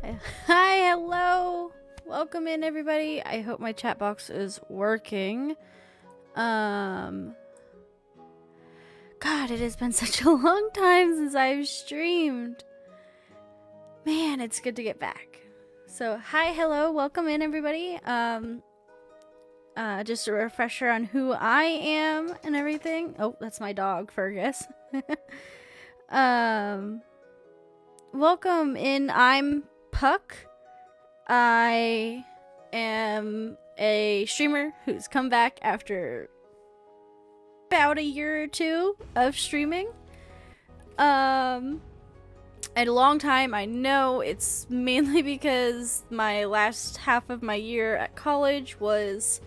Hi, hello. Welcome in, everybody. I hope my chat box is working. God, it has been such a long time since I've streamed. Man, it's good to get back. So, hi, hello. Welcome in, everybody. Just a refresher on who I am and everything. Oh, that's my dog, Fergus. Welcome in. I'm Puck. I am a streamer who's come back after about a year or two of streaming. And a long time. I know it's mainly because my last half of my year at college was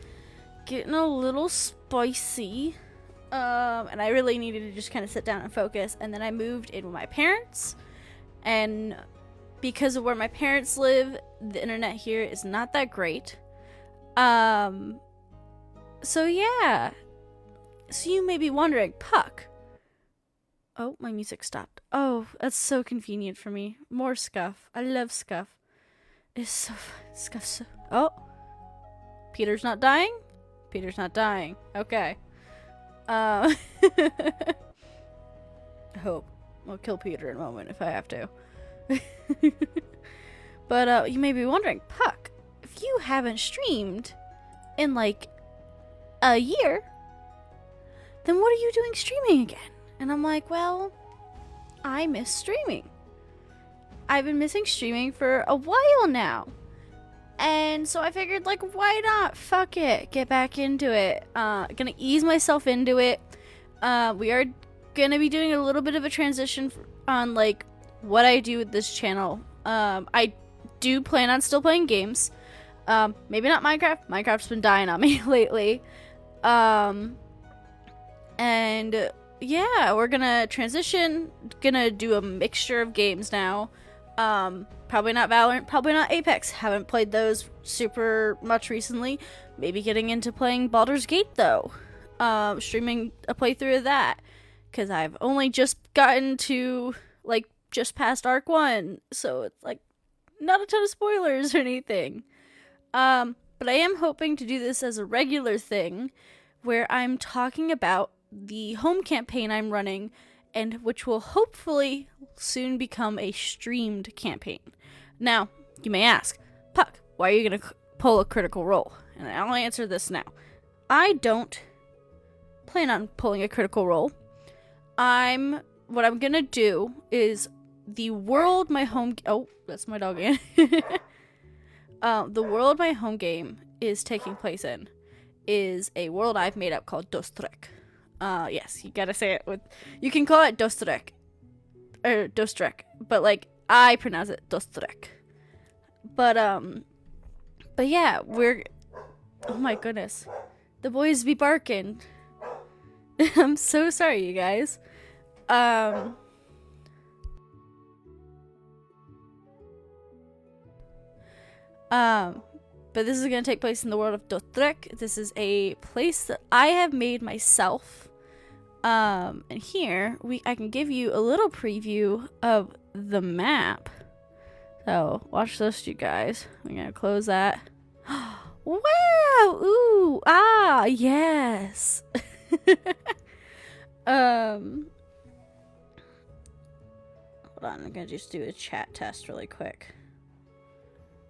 getting a little spicy. And I really needed to just kind of sit down and focus. And then I moved in with my parents. And because of where my parents live, the internet here is not that great. So yeah. So you may be wondering, Puck. Oh, my music stopped. Oh, that's so convenient for me. More scuff. I love scuff. It's so scuff. So, oh, Peter's not dying. Peter's not dying. Okay. I hope I'll kill Peter in a moment if I have to. But you may be wondering, Puck, if you haven't streamed in like a year, then what are you doing streaming again? And I'm like, well, I miss streaming. I've been missing streaming for a while now. And so I figured, like, why not? Fuck it. Get back into it. Gonna ease myself into it. We are gonna be doing a little bit of a transition on, like, what I do with this channel. I do plan on still playing games. Maybe not Minecraft. Minecraft's been dying on me lately. And yeah, we're gonna transition. Gonna do a mixture of games now. Probably not Valorant, probably not Apex. Haven't played those super much recently. Maybe getting into playing Baldur's Gate though. Streaming a playthrough of that. Because I've only just gotten to, like, just past Arc 1. So it's, like, not a ton of spoilers or anything. But I am hoping to do this as a regular thing. Where I'm talking about the home campaign I'm running. And which will hopefully soon become a streamed campaign. Now, you may ask, Puck, why are you going to pull a critical role? And I'll answer this now. I don't plan on pulling a critical role. What I'm going to do is the world my home... Oh, that's my dog again. The world my home game is taking place in is a world I've made up called Dostrec. Yes, you gotta say it with... You can call it Dostrec. Or Dostrec. But, like, I pronounce it Dostrec. But yeah, we're... Oh my goodness. The boys be barking. I'm so sorry, you guys. But this is gonna take place in the world of Dostrec. This is a place that I have made myself. And here I can give you a little preview of the map. So watch this, you guys. I'm gonna close that. Wow! Ooh! Ah! Yes! Hold on, I'm gonna just do a chat test really quick.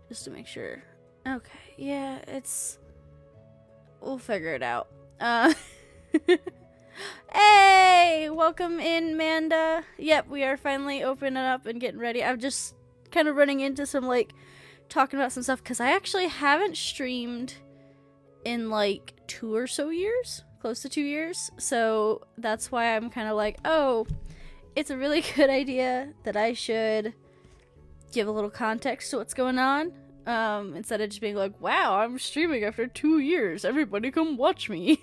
Just to make sure. Okay, yeah, we'll figure it out. Hey! Welcome in, Manda. Yep, we are finally opening up and getting ready. I'm just kind of running into some, like, talking about some stuff, because I actually haven't streamed in, like, 2 or so years. Close to 2 years. So that's why I'm kind of like, oh, it's a really good idea that I should give a little context to what's going on. Instead of just being like, wow, I'm streaming after 2 years. Everybody come watch me.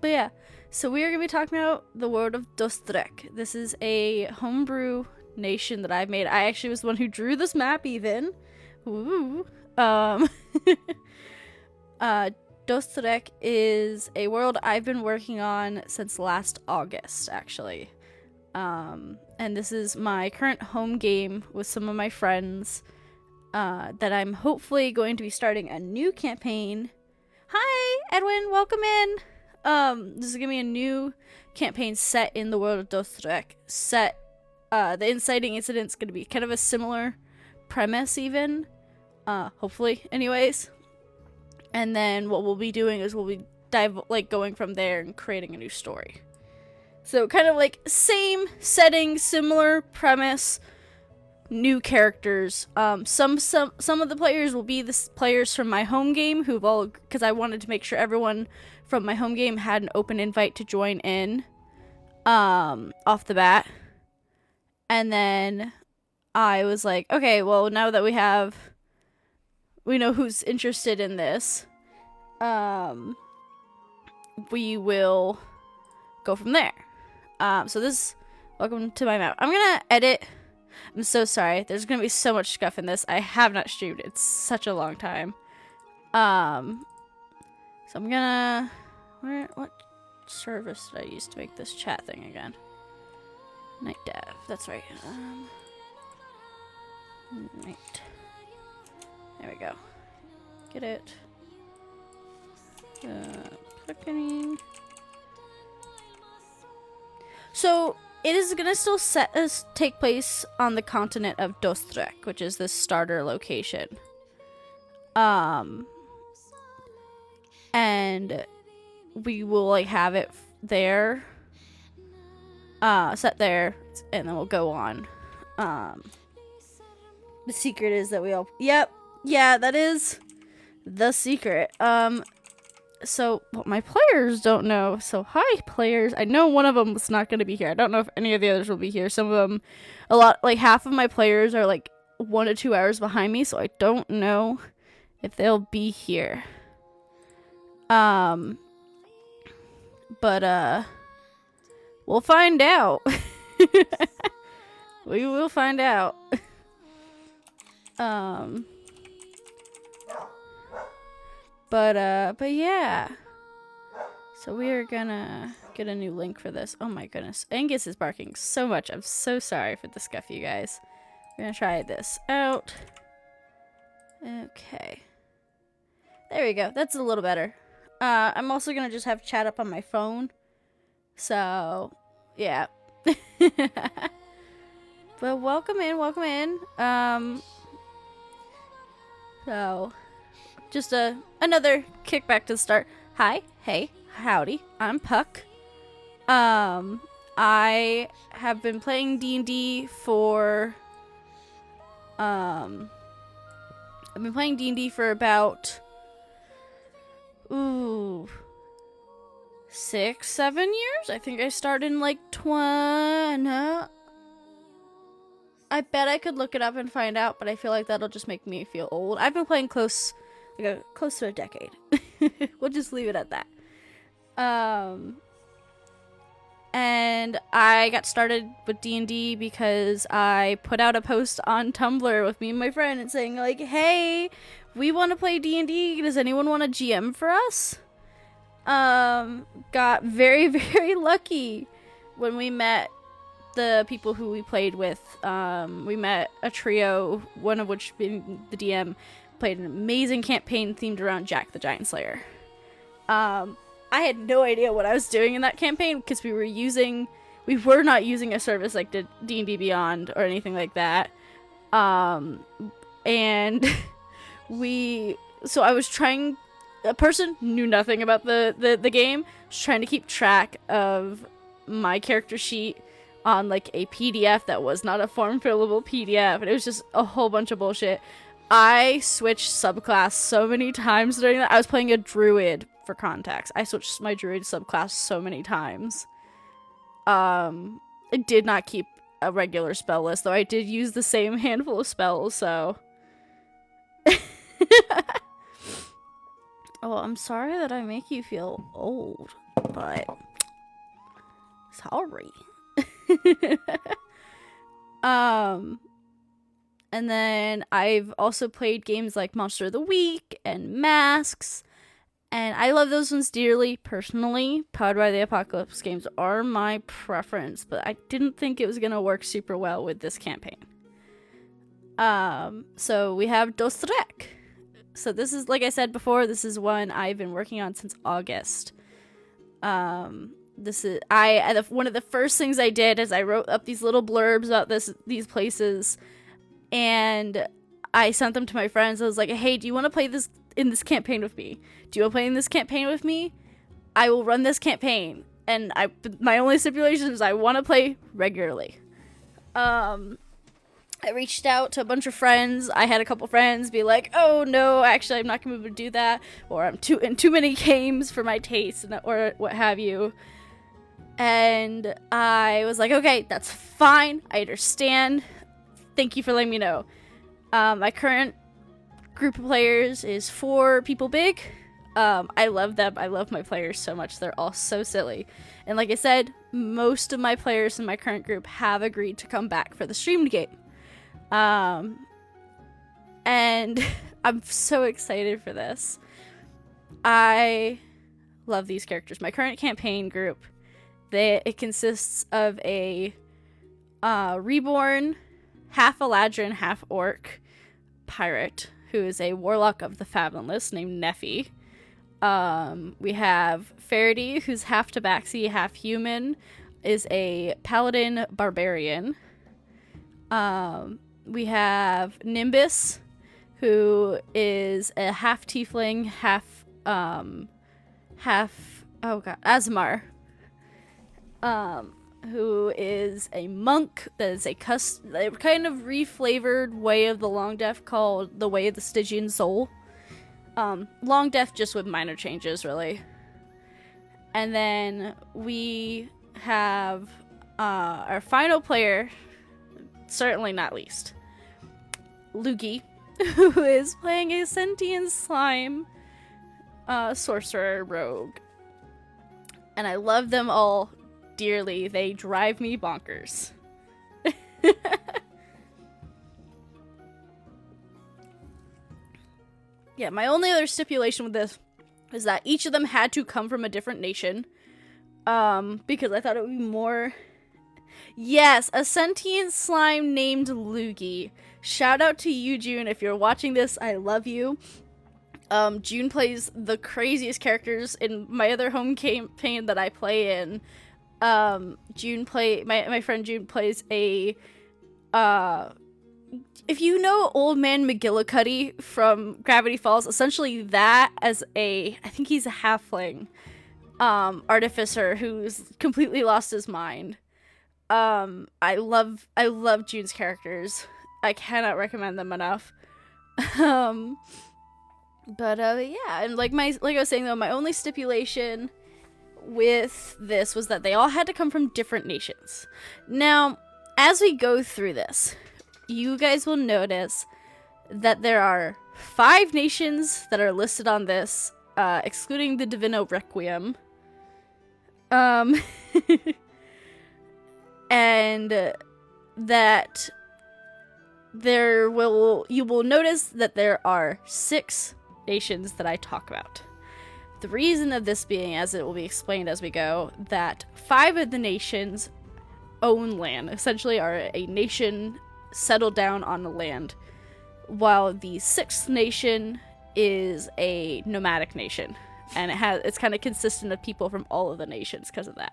But yeah, so we are going to be talking about the world of Dostrec. This is a homebrew nation that I've made. I actually was the one who drew this map even. Ooh. Dostrec is a world I've been working on since last August, actually. And this is my current home game with some of my friends, that I'm hopefully going to be starting a new campaign. Hi, Edwin, welcome in. This is gonna be a new campaign set in the world of Dostrec. The inciting incident's gonna be kind of a similar premise even, hopefully anyways. And then what we'll be doing is we'll be going from there and creating a new story. So kind of like same setting, similar premise, new characters. Some of the players will be the players from my home game because I wanted to make sure everyone from my home game had an open invite to join in, off the bat. And then I was like, okay, well, now that we know who's interested in this, we will go from there. Welcome to my map. I'm gonna edit. I'm so sorry. There's gonna be so much stuff in this. I have not streamed. It's such a long time. So I'm gonna... What service did I use to make this chat thing again? Night dev. That's right. Night. There we go. Get it. Clicking. So it is gonna still take place on the continent of Dostrec, which is the starter location. And we will have it there, set there, and then we'll go on. The secret is that yeah, that is the secret. So what my players don't know. So hi players. I know one of them is not going to be here. I don't know if any of the others will be here. Some of them, half of my players are 1 to 2 hours behind me, so I don't know if they'll be here. But we'll find out. We will find out. But yeah. So we are gonna get a new link for this. Oh my goodness. Angus is barking so much. I'm so sorry for the scuff, you guys. We're gonna try this out. Okay. There we go. That's a little better. I'm also gonna just have chat up on my phone. So, yeah. But welcome in, welcome in. So... Just another kickback to the start. Hi, hey, howdy. I'm Puck. I have been playing D&D for I've been playing D&D for about 6-7 years. I think I started in 20. I bet I could look it up and find out, but I feel like that'll just make me feel old. I've been playing close to a decade. We'll just leave it at that. And I got started with D&D because I put out a post on Tumblr with me and my friend and saying hey, we want to play D&D. Does anyone want a GM for us? Got very, very lucky when we met the people who we played with. We met a trio, one of which being the DM, played an amazing campaign themed around Jack the Giant Slayer. I had no idea what I was doing in that campaign because we were not using a service like D&D Beyond or anything like that. And so I was trying, a person knew nothing about the game, was trying to keep track of my character sheet on a PDF that was not a form fillable PDF, and it was just a whole bunch of bullshit. I switched subclass so many times during that. I was playing a druid for context. I switched my druid subclass so many times. I did not keep a regular spell list, though I did use the same handful of spells, so... Oh, I'm sorry that I make you feel old, but... Sorry. And then I've also played games like Monster of the Week and Masks And I love those ones dearly, personally. Powered by the Apocalypse games are my preference, but I didn't think it was going to work super well with this campaign. So we have Dostrec. So this is, like I said before, this is one I've been working on since August. This is one of the first things I did is I wrote up these little blurbs about these places, and I sent them to my friends. I was like, hey, do you want to play this in this campaign with me? Do you want to play in this campaign with me? I will run this campaign, and my only stipulation is I want to play regularly. I reached out to a bunch of friends. I had a couple friends be like, oh no, actually I'm not going to be able to do that, or I'm in too many games for my taste, or what have you. And I was like, okay, that's fine. I understand. Thank you for letting me know. My current group of players is 4 people big. I love them. I love my players so much. They're all so silly. And like I said, most of my players in my current group have agreed to come back for the streamed game. And I'm so excited for this. I love these characters. My current campaign group, it consists of a reborn, half Eladrin, half orc pirate who is a warlock of the Fathomless named Nephi. We have Faraday, who's half Tabaxi, half human, is a paladin barbarian. We have Nimbus, who is a half tiefling, half Asmar, who is a monk that is a kind of reflavored way of the Long Death called the Way of the Stygian Soul. Long Death just with minor changes, really. And then we have our final player, certainly not least, Lugi, who is playing a sentient slime sorcerer rogue. And I love them all dearly. They drive me bonkers. Yeah, my only other stipulation with this is that each of them had to come from a different nation. Because I thought it would be more... Yes, a sentient slime named Lugi. Shout out to you, June. If you're watching this, I love you. June plays the craziest characters in my other home campaign that I play in. My friend June plays a... if you know Old Man McGillicuddy from Gravity Falls, essentially that as I think he's a halfling artificer who's completely lost his mind. I love June's characters. I cannot recommend them enough. Yeah, and like I was saying though, my only stipulation with this was that they all had to come from different nations. Now, as we go through this, you guys will notice that there are 5 nations that are listed on this, excluding the Divino Requiem. And that you will notice that there are 6 nations that I talk about. The reason of this being, as it will be explained as we go, that 5 of the nations own land, essentially are a nation settled down on the land, while the 6th nation is a nomadic nation, and it's kind of consistent of people from all of the nations because of that.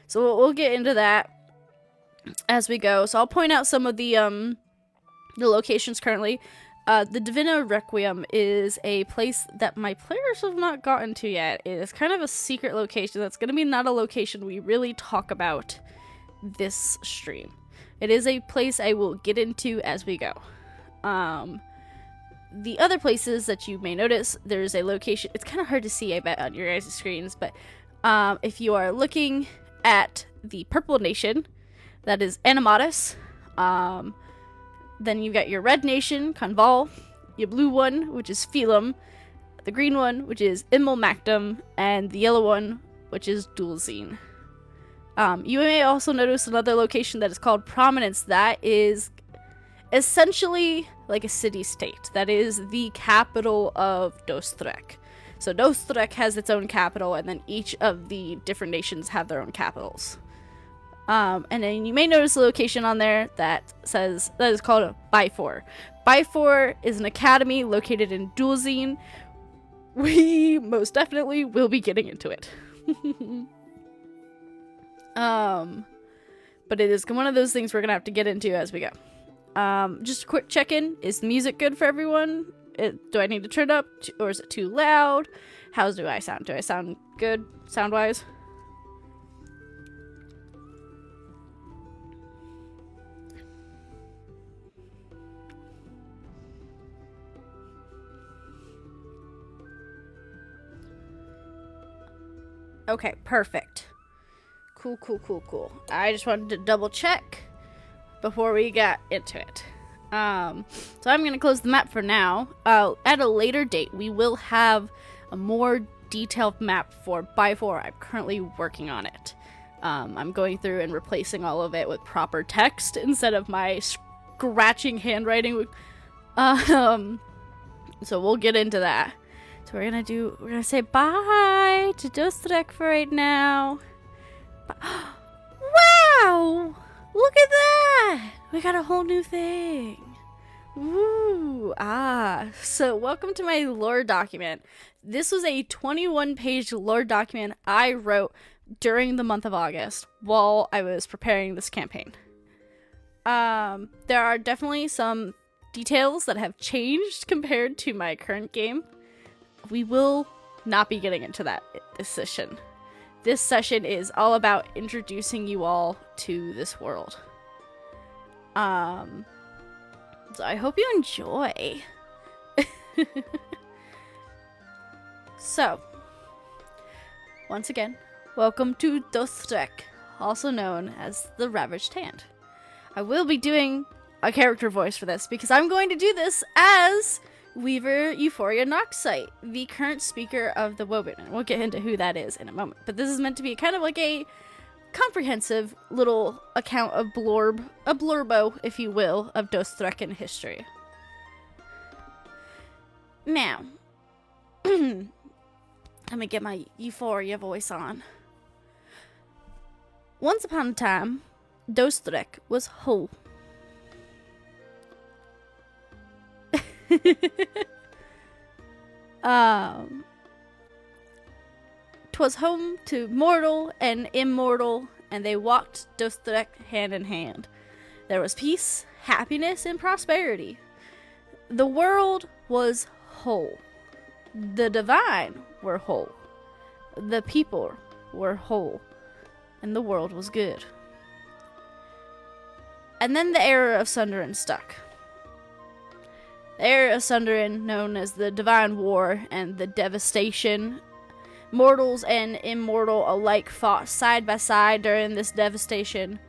So we'll get into that as we go. So I'll point out some of the locations currently. The Divino Requiem is a place that my players have not gotten to yet. It is kind of a secret location that's going to be not a location we really talk about this stream. It is a place I will get into as we go. The other places that you may notice, there's a location. It's kind of hard to see, I bet, on your guys' screens, but if you are looking at the purple nation, that is Animatus. Then you've got your red nation, Conval, your blue one, which is Phelum, the green one, which is Immelmactum, and the yellow one, which is Dulzine. You may also notice another location that is called Prominence. That is essentially like a city-state. That is the capital of Dostrec. So Dostrec has its own capital, and then each of the different nations have their own capitals. And then you may notice a location on there that says that is called a Bifur. Bifur is an academy located in Dulzine. We most definitely will be getting into it. But it is one of those things we're gonna have to get into as we go. Just a quick check-in. Is the music good for everyone? Do I need to turn it up, or is it too loud? How do I sound? Do I sound good sound-wise? Okay, perfect. Cool. I just wanted to double check before we got into it. So I'm going to close the map for now. At a later date, we will have a more detailed map for Bifur. I'm currently working on it. I'm going through and replacing all of it with proper text instead of my scratching handwriting. So we'll get into that. So we're gonna say bye to Dostrec for right now. Wow! Look at that! We got a whole new thing. Woo! So welcome to my lore document. This was a 21-page lore document I wrote during the month of August while I was preparing this campaign. There are definitely some details that have changed compared to my current game. We will not be getting into that this session. This session is all about introducing you all to this world. So I hope you enjoy. So, once again, welcome to Dostrec, also known as the Ravaged Hand. I will be doing a character voice for this because I'm going to do this as Weaver Euphoria Noxite, the current speaker of the Woven, and we'll get into who that is in a moment. But this is meant to be kind of like a comprehensive little account of a blurbo, if you will, of Dostrecan history. Now, let me get my Euphoria voice on. Once upon a time, Dostrec was whole. 'Twas home to mortal and immortal, and they walked Dostrec hand in hand. There was peace, happiness, and prosperity. The world was whole. The divine were whole. The people were whole. And the world was good. And then the era of Sunderin stuck. The era of Sunderin, known as the Divine War and the Devastation. Mortals and immortal alike fought side by side during this devastation.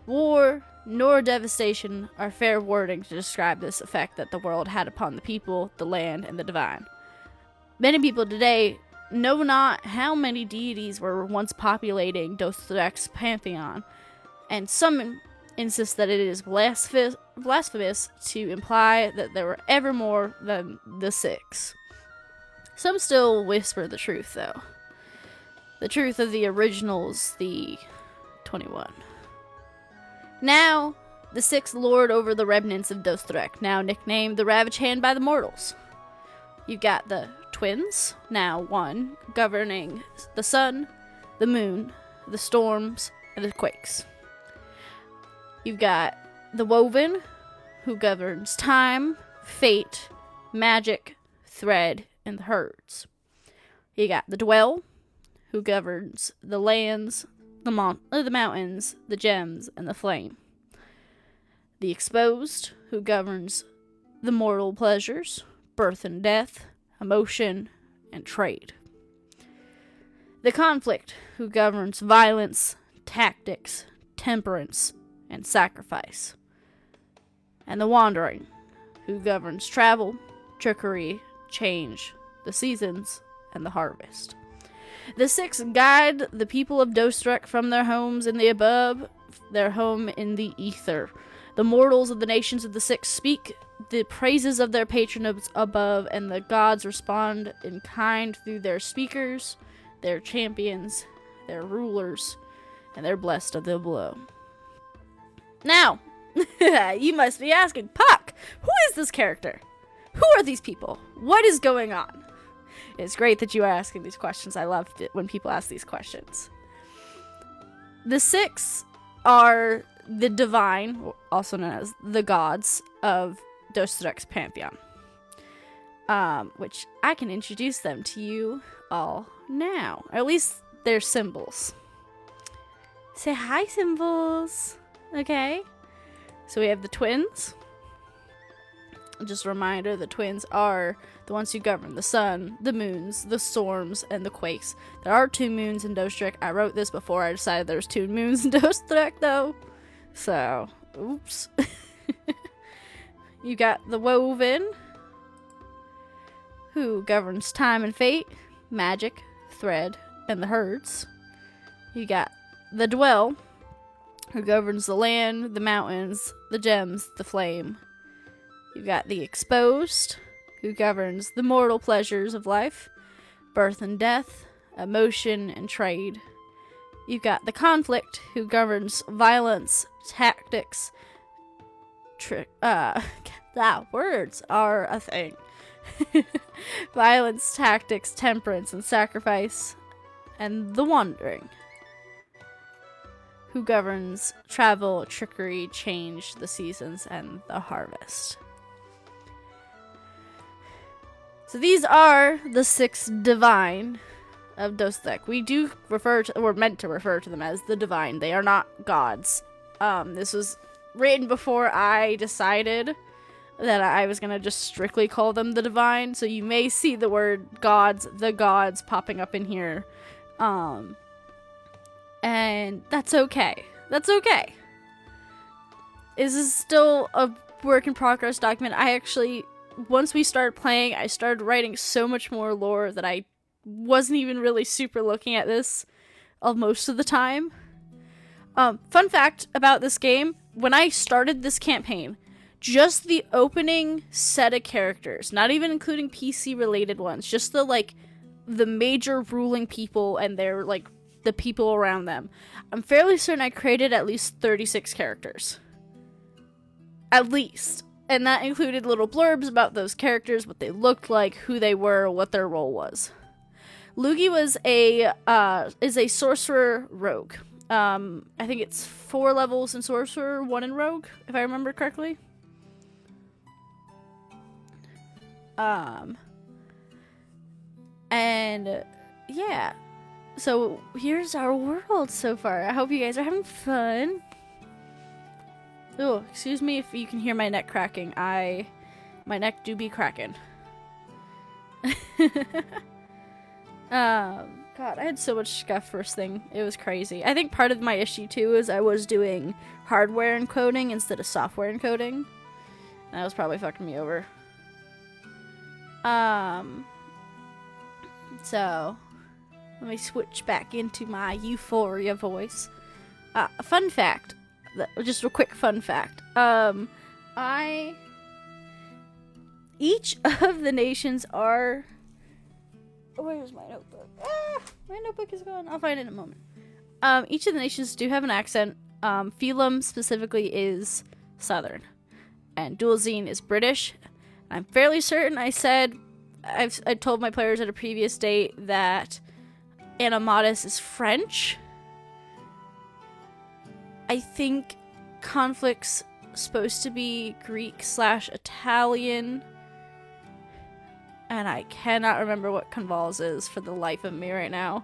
War nor devastation are fair wording to describe this effect that the world had upon the people, the land, and the divine. Many people today know not how many deities were once populating Dostrec's pantheon, and some insist that it is blasphemous to imply that there were ever more than the 6. Some still whisper the truth, though. The truth of the originals, the 21. Now, the 6 lord over the remnants of Dostrec, now nicknamed the Ravaged Hand by the mortals. You've got the twins, now one, governing the sun, the moon, the storms, and the quakes. You've got the Woven, who governs time, fate, magic, thread, and the herds. You got the Dwell, who governs the lands, the mountains, the gems, and the flame. The Exposed, who governs the mortal pleasures, birth and death, emotion, and trade. The Conflict, who governs violence, tactics, temperance, and sacrifice. And the Wandering, who governs travel, trickery, change, the seasons, and the harvest. The 6 guide the people of Dostrec from their homes in the above, their home in the ether. The mortals of the nations of the six speak the praises of their patrons above, and the gods respond in kind through their speakers, their champions, their rulers, and they're blessed of the below. Now, you must be asking, Puck, who is this character? Who are these people? What is going on? It's great that you are asking these questions. I love it when people ask these questions. The six are the divine, also known as the gods of Dostrec's pantheon, which I can introduce them to you all now, or at least their symbols. Say hi, symbols. Okay, so we have the twins. Just a reminder, the twins are the ones who govern the sun, the moons, the storms, and the quakes. There are 2 moons in Dostrec. I wrote this before I decided there's 2 moons in Dostrec, though. So, oops. You got the Woven, who governs time and fate, magic, thread, and the herds. You got the Dwell, who governs the land, the mountains, the gems, the flame. You've got the Exposed, who governs the mortal pleasures of life, birth and death, emotion and trade. You've got the Conflict, who governs violence, tactics, words are a thing. Violence, tactics, temperance, and sacrifice. And the Wandering, who governs travel, trickery, change, the seasons, and the harvest. So these are the 6 divine of Dostrec. We do refer to, or meant to refer to them as the divine. They are not gods. This was written before I decided that I was going to just strictly call them the divine. So you may see the word gods, the gods popping up in here. And that's okay. That's okay. This is still a work in progress document. I actually, once we started playing, I started writing so much more lore that I wasn't even really super looking at this most of the time. Fun fact about this game, when I started this campaign, just the opening set of characters, not even including PC related ones, just the major ruling people and their the people around them. I'm fairly certain I created at least 36 characters. At least. And that included little blurbs about those characters, what they looked like, who they were, what their role was. Lugi was is a sorcerer rogue. I think it's 4 levels in sorcerer, 1 in rogue, if I remember correctly. And yeah. So here's our world so far. I hope you guys are having fun. Oh, excuse me if you can hear my neck cracking. My neck do be cracking. God, I had so much scuff first thing. It was crazy. I think part of my issue too is I was doing hardware encoding instead of software encoding. That was probably fucking me over. So let me switch back into my Euphoria voice. Fun fact. Just a quick fun fact. Each of the nations are... Where's my notebook? My notebook is gone. I'll find it in a moment. Each of the nations do have an accent. Phelim specifically is Southern. And Dualzine is British. I'm fairly certain I told my players at a previous date that Animatus is French. I think Conflict's supposed to be Greek/Italian. And I cannot remember what Conval's is for the life of me right now.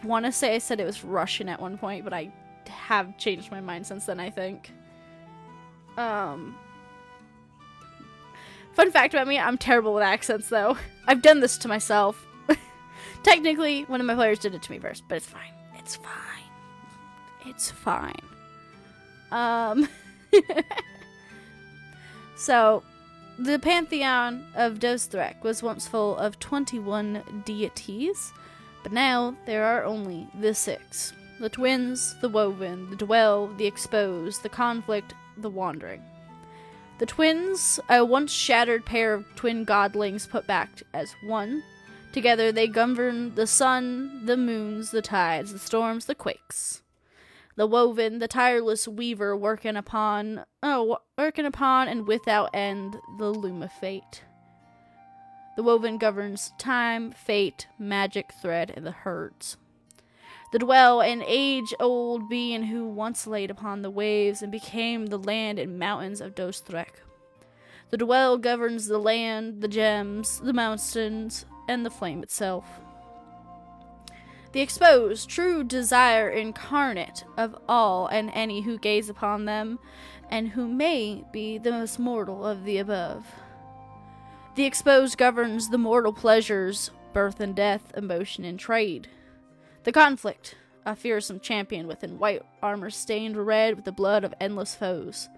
I want to say I said it was Russian at one point, but I have changed my mind since then, I think. Fun fact about me, I'm terrible with accents, though. I've done this to myself. Technically, one of my players did it to me first, but it's fine. It's fine. It's fine. So, the pantheon of Dostrec was once full of 21 deities, but now there are only the 6. The Twins, the Woven, the Dwell, the Exposed, the Conflict, the Wandering. The twins, a once shattered pair of twin godlings put back as one. Together they govern the sun, the moons, the tides, the storms, the quakes. The woven, the tireless weaver working upon and without end the loom of fate. The woven governs time, fate, magic thread, and the herds. The dwell, an age-old being who once laid upon the waves and became the land and mountains of Dostrec. The dwell governs the land, the gems, the mountains, and the flame itself. The exposed, true desire incarnate of all and any who gaze upon them, and who may be the most mortal of the above. The exposed governs the mortal pleasures, birth and death, emotion and trade. The conflict, a fearsome champion within white armor stained red with the blood of endless foes.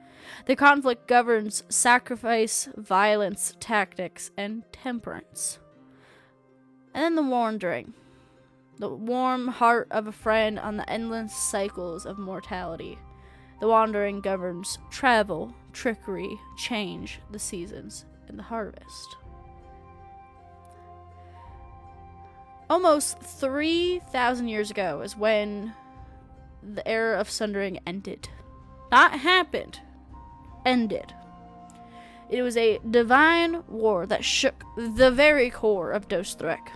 The conflict governs sacrifice, violence, tactics, and temperance. And then the Wandering. The warm heart of a friend on the endless cycles of mortality. The Wandering governs travel, trickery, change, the seasons, and the harvest. Almost 3,000 years ago is when the Era of Sundering ended. Not happened. Ended. It was a divine war that shook the very core of Dostrec.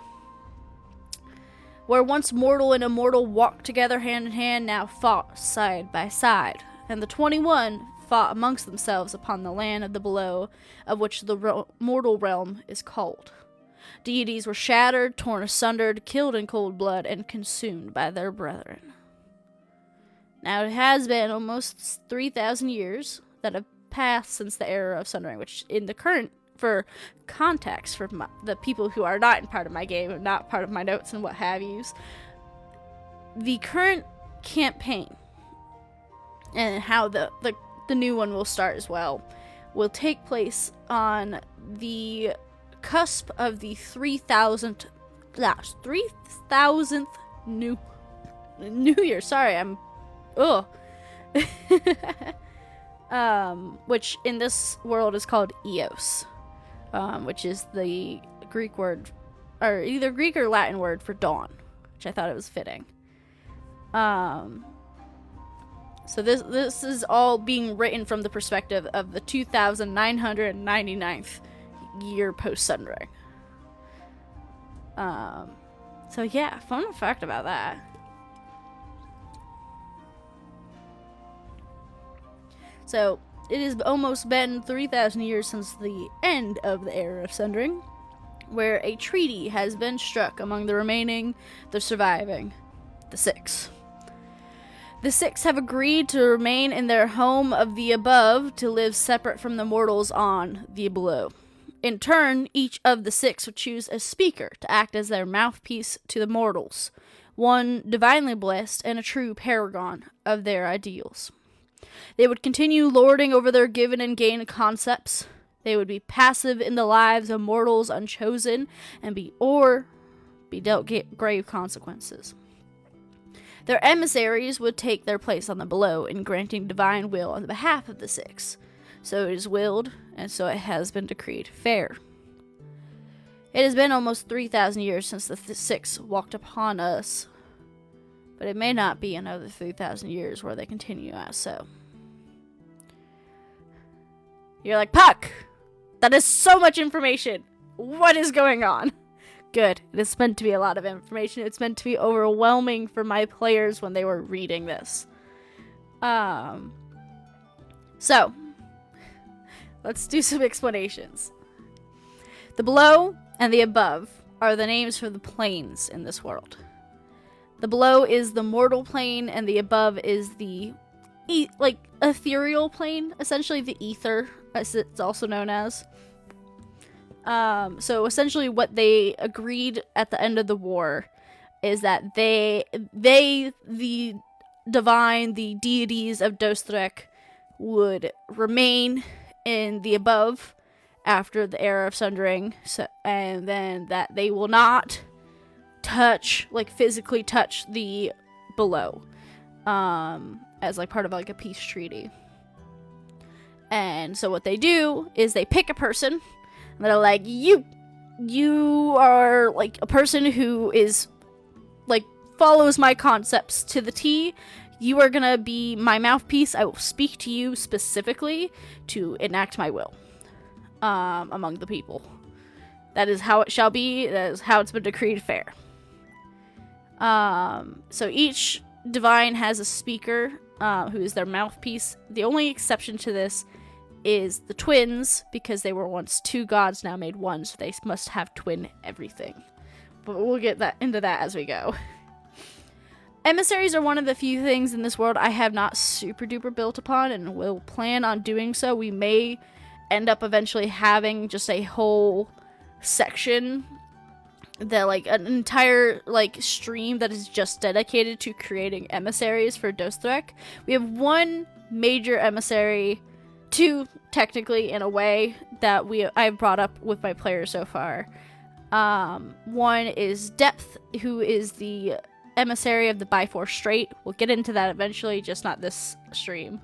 Where once mortal and immortal walked together hand in hand, now fought side by side, and the 21 fought amongst themselves upon the land of the below, of which the mortal realm is called. Deities were shattered, torn asunder, killed in cold blood, and consumed by their brethren. Now it has been almost 3,000 years that have passed since the Era of Sundering, which in the current, for context, for the people who are not in part of my game, and not part of my notes and what have yous, the current campaign, and how the new one will start as well, will take place on the cusp of the 3,000th New Year. Sorry, I'm which in this world is called Eos, which is the Greek word, or either Greek or Latin word for dawn, which I thought it was fitting. So this is all being written from the perspective of the 2,999th year post-Sundering. So yeah, fun fact about that. So, it has almost been 3,000 years since the end of the Era of Sundering, where a treaty has been struck among the surviving, the Six. The Six have agreed to remain in their home of the above, to live separate from the mortals on the below. In turn, each of the Six would choose a speaker to act as their mouthpiece to the mortals, one divinely blessed and a true paragon of their ideals. They would continue lording over their given and gained concepts. They would be passive in the lives of mortals unchosen, and be dealt grave consequences. Their emissaries would take their place on the below in granting divine will on the behalf of the Six. So it is willed, and so it has been decreed fair. It has been almost 3,000 years since the Six walked upon us, but it may not be another 3,000 years where they continue as so. You're like, Puck! That is so much information! What is going on? Good. It is meant to be a lot of information. It's meant to be overwhelming for my players when they were reading this. So, let's do some explanations. The below and the above are the names for the planes in this world. The below is the mortal plane, and the above is the ethereal plane, essentially the ether, as it's also known as. So essentially what they agreed at the end of the war is that the divine, the deities of Dostrec, would remain in the above after the Era of Sundering, and then that they will not physically touch the below, as part of a peace treaty. And so what they do is they pick a person, and they're like, you are like a person who is like follows my concepts to the T. You are gonna be my mouthpiece. I will speak to you specifically to enact my will among the people. That is how it shall be. That is how it's been decreed fair. So each divine has a speaker who is their mouthpiece. The only exception to this is the twins, because they were once two gods, now made one, so they must have twin everything. But we'll get into that as we go. Emissaries are one of the few things in this world I have not super duper built upon, and will plan on doing so. We may end up eventually having just a whole section, that like an entire like stream that is just dedicated to creating emissaries for Dostrec. We have one major emissary, two technically in a way, that I've brought up with my players so far. One is Depth, who is the emissary of the Bifrost Strait. We'll get into that eventually, just not this stream.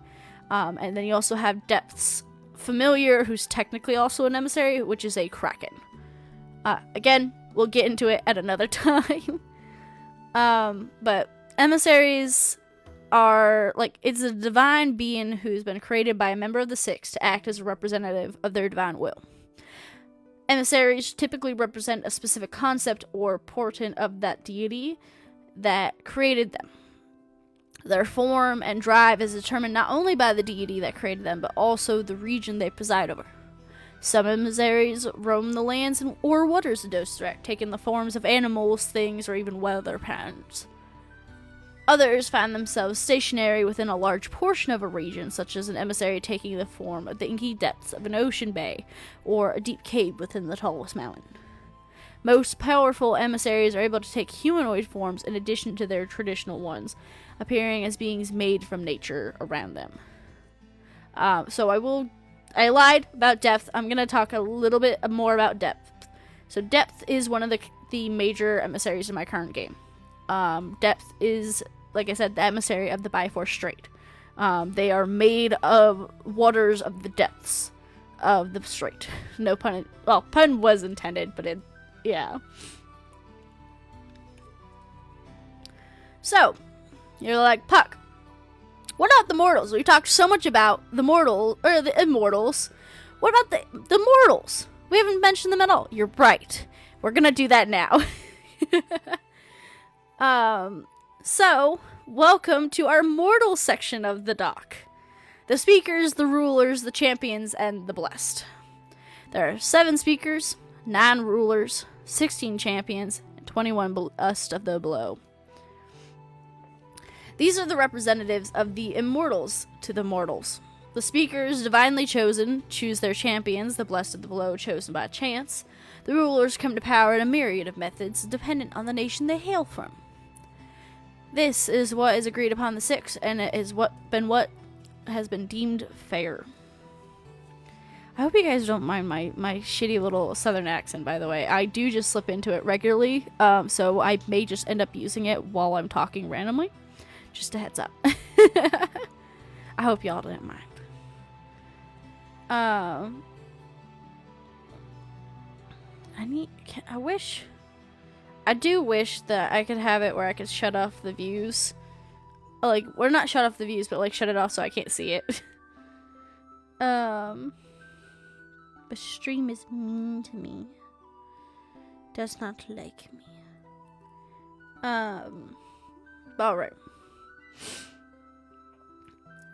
And then you also have Depth's Familiar, who's technically also an emissary, which is a Kraken. Again, we'll get into it at another time. But emissaries are like, it's a divine being who's been created by a member of the Six to act as a representative of their divine will. Emissaries typically represent a specific concept or portent of that deity that created them. Their form and drive is determined not only by the deity that created them, but also the region they preside over. Some emissaries roam the lands or waters of Dostrec, taking the forms of animals, things, or even weather patterns. Others find themselves stationary within a large portion of a region, such as an emissary taking the form of the inky depths of an ocean bay, or a deep cave within the tallest mountain. Most powerful emissaries are able to take humanoid forms in addition to their traditional ones, appearing as beings made from nature around them. I lied about Depth. I'm going to talk a little bit more about Depth. So Depth is one of the major emissaries in my current game. Depth is, like I said, the emissary of the Bifrost Strait. They are made of waters of the depths of the strait. No pun. Well, pun was intended, but yeah. So, you're like, Puck, what about the mortals? We talked so much about the immortals. What about the mortals? We haven't mentioned them at all. You're right. We're gonna do that now. So, welcome to our mortal section of the doc. The speakers, the rulers, the champions, and the blessed. There are 7 speakers, 9 rulers, 16 champions, and 21 blessed of the below. These are the representatives of the immortals to the mortals. The speakers, divinely chosen, choose their champions, the blessed of the below, chosen by chance. The rulers come to power in a myriad of methods, dependent on the nation they hail from. This is what is agreed upon the Six, and it is what has been deemed fair. I hope you guys don't mind my shitty little southern accent, by the way. I do just slip into it regularly, so I may just end up using it while I'm talking randomly. Just a heads up. I hope y'all didn't mind. I do wish that I could have it where I could shut off the views. Like, well, not shut off the views, but like shut it off so I can't see it. The stream is mean to me. Does not like me. Alright.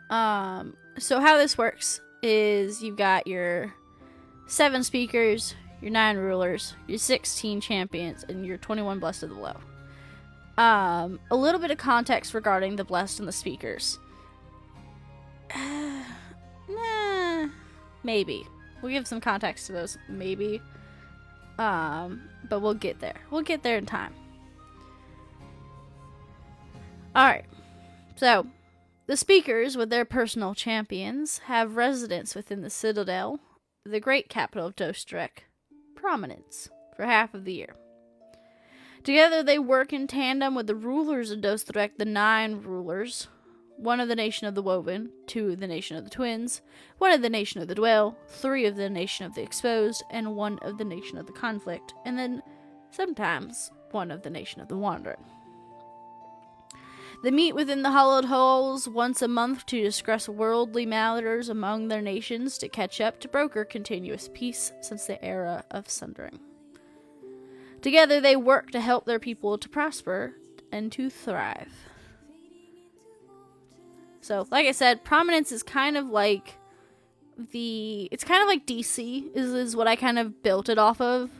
So how this works is you've got your 7 speakers, your 9 rulers, your 16 champions, and your 21 blessed of the below. A little bit of context regarding the blessed and the speakers. Maybe. We'll give some context to those, maybe. But we'll get there. We'll get there in time. Alright. So, the speakers, with their personal champions, have residence within the Citadel, the great capital of Dostrec, prominence, for half of the year. Together they work in tandem with the rulers of Dostrec, the 9 rulers, 1 of the nation of the woven, 2 of the nation of the twins, 1 of the nation of the dwell, 3 of the nation of the exposed, and 1 of the nation of the conflict, and then sometimes 1 of the nation of the wandering. They meet within the hollowed halls once a month to discuss worldly matters among their nations, to catch up, to broker continuous peace since the era of sundering. Together they work to help their people to prosper and to thrive. So, like I said, Prominence is kind of like it's kind of like DC is what I kind of built it off of.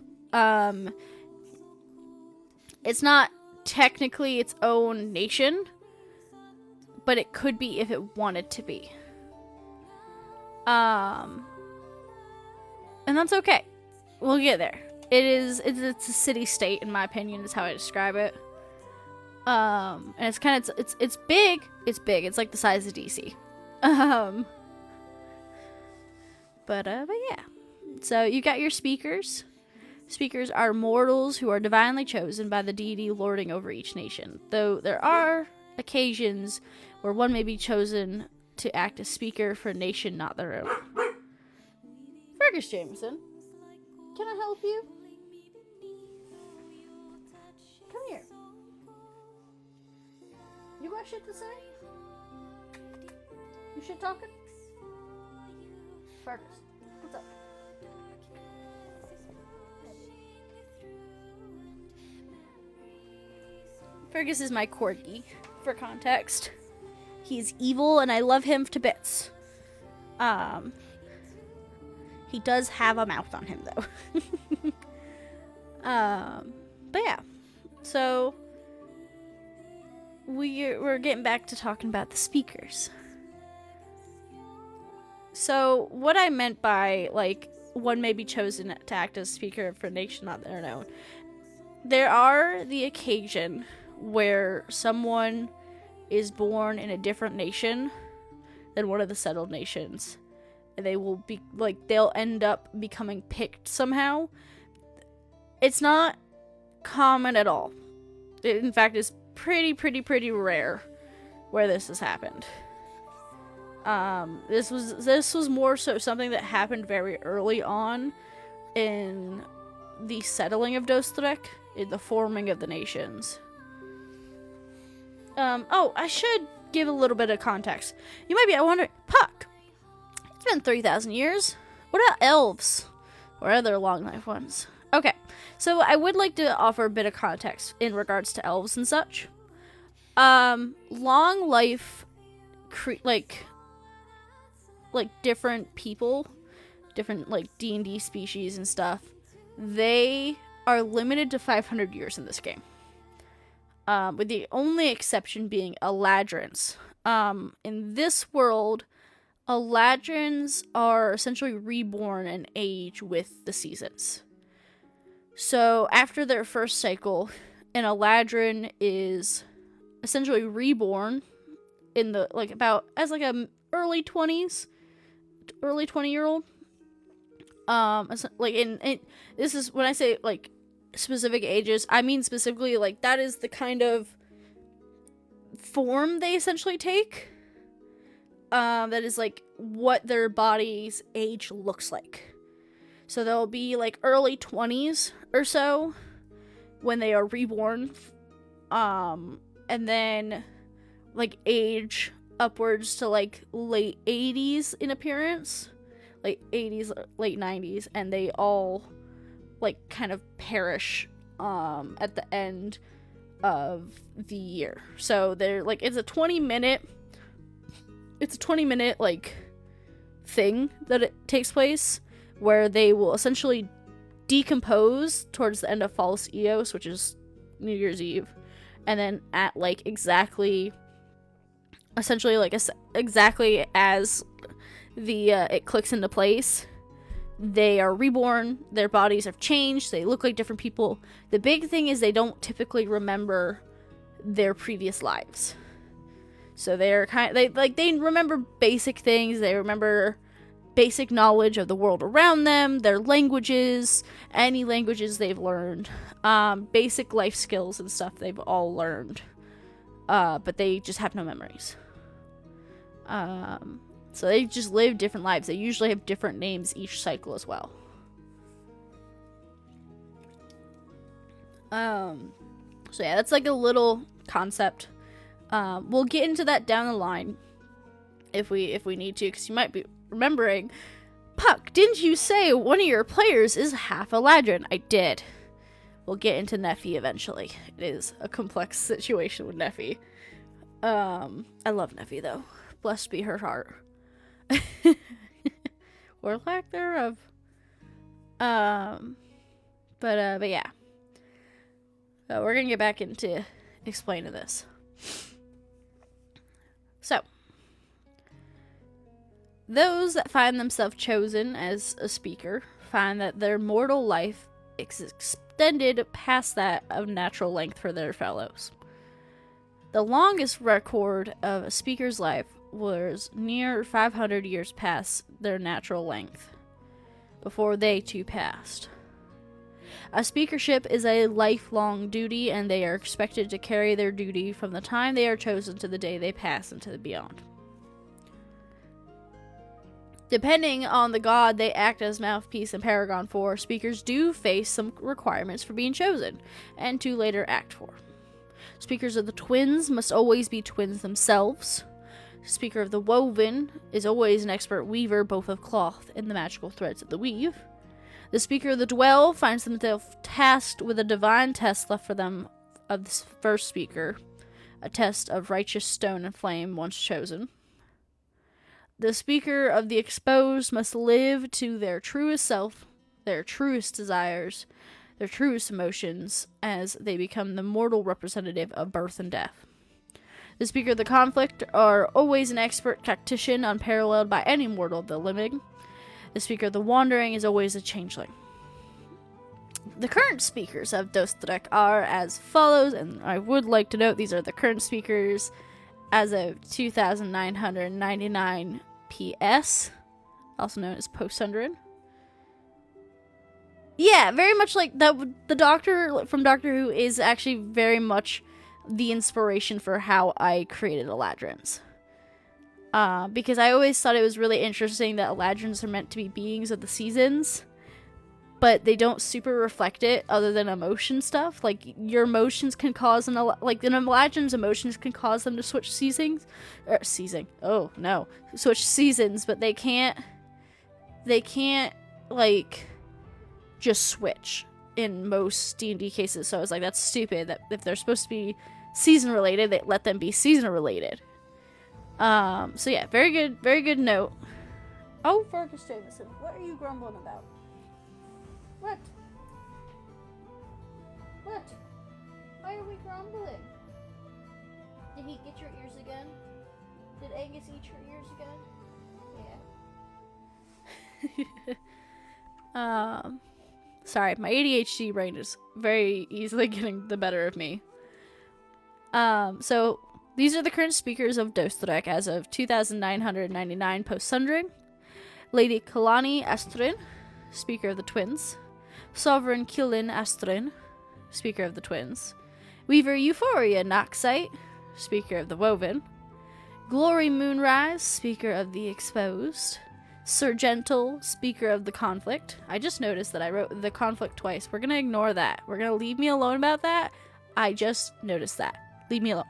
It's not technically its own nation, but it could be if it wanted to be. And that's okay. We'll get there. It's a city-state, in my opinion, is how I describe it. And it's kind of, it's big. It's big. It's like the size of DC. But yeah. So you got your speakers. Speakers are mortals who are divinely chosen by the deity lording over each nation, though there are occasions where one may be chosen to act as speaker for a nation not their own. Fergus Jameson, can I help you? Come here. You got shit to say? You shit talking? Fergus, what's up? Fergus is my corgi, for context. He's evil, and I love him to bits. He does have a mouth on him, though. But yeah. So, we're getting back to talking about the speakers. So, what I meant by, like, one may be chosen to act as speaker for a nation not their own. There are the occasion where someone is born in a different nation than one of the settled nations, and they will be like, they'll end up becoming picked somehow. It's not common at all. It, in fact, is pretty rare where this has happened. This was more so something that happened very early on in the settling of Dostrec, in the forming of the nations. I should give a little bit of context. You might be wondering, Puck, it's been 3,000 years. What about elves? Or other long life ones? Okay, so I would like to offer a bit of context in regards to elves and such. Long life, like different people, different, like, D&D species and stuff, they are limited to 500 years in this game. With the only exception being Eladrins. In this world, Eladrins are essentially reborn and age with the seasons. So after their first cycle, an Eladrin is essentially reborn in the, like, about as like a early 20-year-old. Like in this is when I say like specific ages, I mean specifically like that is the kind of form they essentially take. That is like what their body's age looks like. So they'll be like early 20s or so when they are reborn. And then like age upwards to like late 80s in appearance. Late 80s, late 90s, and they all like kind of perish at the end of the year. So they're like, it's a 20 minute like thing that it takes place where they will essentially decompose towards the end of False Eos, which is New Year's Eve, and then at like exactly as the it clicks into place, they are reborn, their bodies have changed, they look like different people. The big thing is they don't typically remember their previous lives. So they remember basic things, they remember basic knowledge of the world around them, their languages, any languages they've learned, basic life skills and stuff they've all learned, but they just have no memories. So they just live different lives. They usually have different names each cycle as well. So yeah, that's like a little concept. We'll get into that down the line if we need to, because you might be remembering, Puck, didn't you say one of your players is half Eladrin? I did. We'll get into Neffy eventually. It is a complex situation with Neffy. I love Neffy though. Blessed be her heart. Or lack thereof. But yeah. We're gonna get back into explaining this. So, those that find themselves chosen as a speaker find that their mortal life is extended past that of natural length for their fellows. The longest record of a speaker's life was near 500 years past their natural length, before they too passed. A speakership is a lifelong duty, and they are expected to carry their duty from the time they are chosen to the day they pass into the beyond. Depending on the god they act as mouthpiece and paragon for, speakers do face some requirements for being chosen, and to later act for. Speakers of the twins must always be twins themselves. Speaker of the woven is always an expert weaver, both of cloth and the magical threads of the weave. The speaker of the dwell finds themselves tasked with a divine test left for them of the first speaker, a test of righteous stone and flame once chosen. The speaker of the exposed must live to their truest self, their truest desires, their truest emotions, as they become the mortal representative of birth and death. The speaker of the conflict are always an expert tactician, unparalleled by any mortal of the living. The speaker of the wandering is always a changeling. The current speakers of Dostrec are as follows, and I would like to note these are the current speakers as of 2999 PS, also known as post-100. Yeah, very much like that. The Doctor from Doctor Who is actually very much the inspiration for how I created Eladrins. Because I always thought it was really interesting that Eladrins are meant to be beings of the seasons, but they don't super reflect it other than emotion stuff. Like, your emotions can cause an Eladrin's emotions can cause them to switch seasons. Switch seasons, but they can't, like, just switch in most D&D cases. So I was like, that's stupid. That if they're supposed to be season related, they let them be season related. So yeah, very good note. Oh, Fergus Jameson, what are you grumbling about? What? Why are we grumbling? Did he get your ears again? Did Angus eat your ears again? Yeah. Sorry, my ADHD brain is very easily getting the better of me. So these are the current speakers of Dostrec as of 2999 post-Sundering. Lady Kalani Astrin, speaker of the twins. Sovereign Kilin Astrin, speaker of the twins. Weaver Euphoria Noxite, speaker of the woven. Glory Moonrise, speaker of the exposed. Sir Gentle, speaker of the conflict. I just noticed that I wrote the conflict twice. We're gonna ignore that. We're gonna leave me alone about that. I just noticed that. Leave me alone.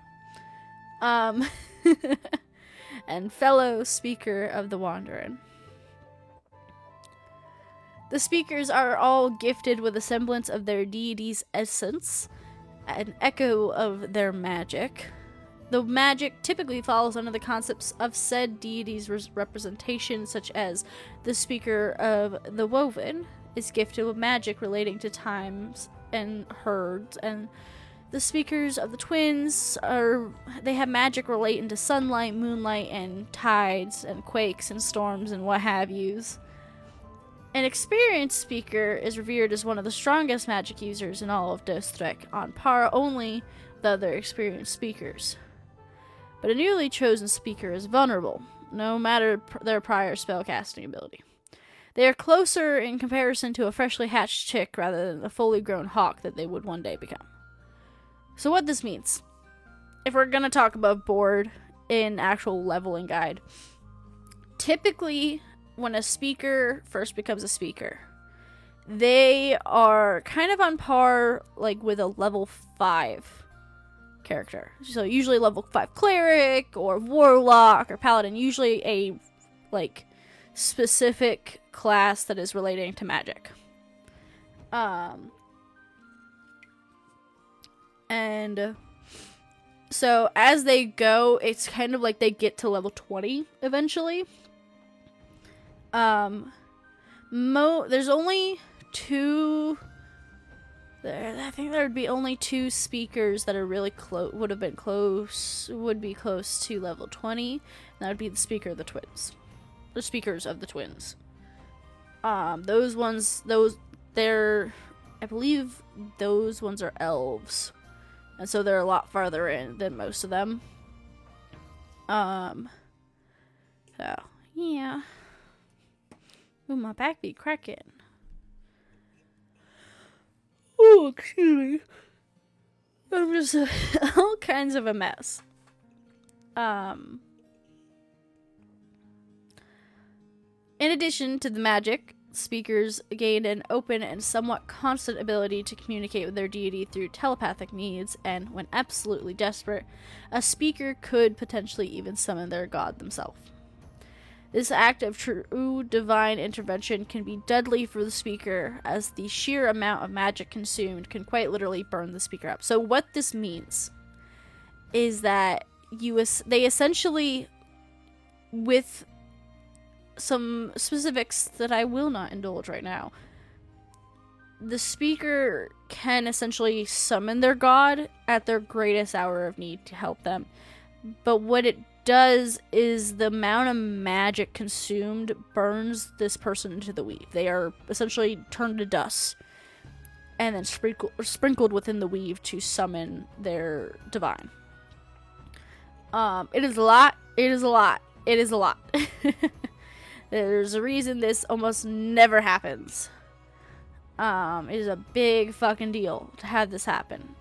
And fellow speaker of the wandering. The speakers are all gifted with a semblance of their deity's essence, an echo of their magic. The magic typically falls under the concepts of said deity's representation, such as the speaker of the woven is gifted with magic relating to times and herds, and the speakers of the twins they have magic relating to sunlight, moonlight, and tides, and quakes, and storms, and what have yous. An experienced speaker is revered as one of the strongest magic users in all of Dostrec, on par only with other experienced speakers. But a newly chosen speaker is vulnerable, no matter their prior spellcasting ability. They are closer in comparison to a freshly hatched chick rather than the fully grown hawk that they would one day become. So what this means, if we're going to talk above board in actual leveling guide. Typically, when a speaker first becomes a speaker, they are kind of on par like with a level 5 character. So usually level 5 cleric or warlock or paladin, usually a like specific class that is relating to magic. And so as they go, it's kind of like they get to level 20 eventually. There's only 2. I think there would be only 2 speakers that are really close. Would be close to level 20. And that would be the speaker of the twins. The speakers of the twins. Those ones, I believe those ones are elves. And so they're a lot farther in than most of them. So, yeah. Ooh, my back be cracking. Oh, excuse me. I'm just all kinds of a mess. In addition to the magic, speakers gain an open and somewhat constant ability to communicate with their deity through telepathic needs, and when absolutely desperate, a speaker could potentially even summon their god themselves. This act of true divine intervention can be deadly for the speaker, as the sheer amount of magic consumed can quite literally burn the speaker up. So what this means is that they essentially, with some specifics that I will not indulge right now, the speaker can essentially summon their god at their greatest hour of need to help them. But what it does is the amount of magic consumed burns this person into the weave. They are essentially turned to dust and then sprinkled within the weave to summon their divine. It is a lot. It is a lot. It is a lot. There's a reason this almost never happens. It is a big fucking deal to have this happen.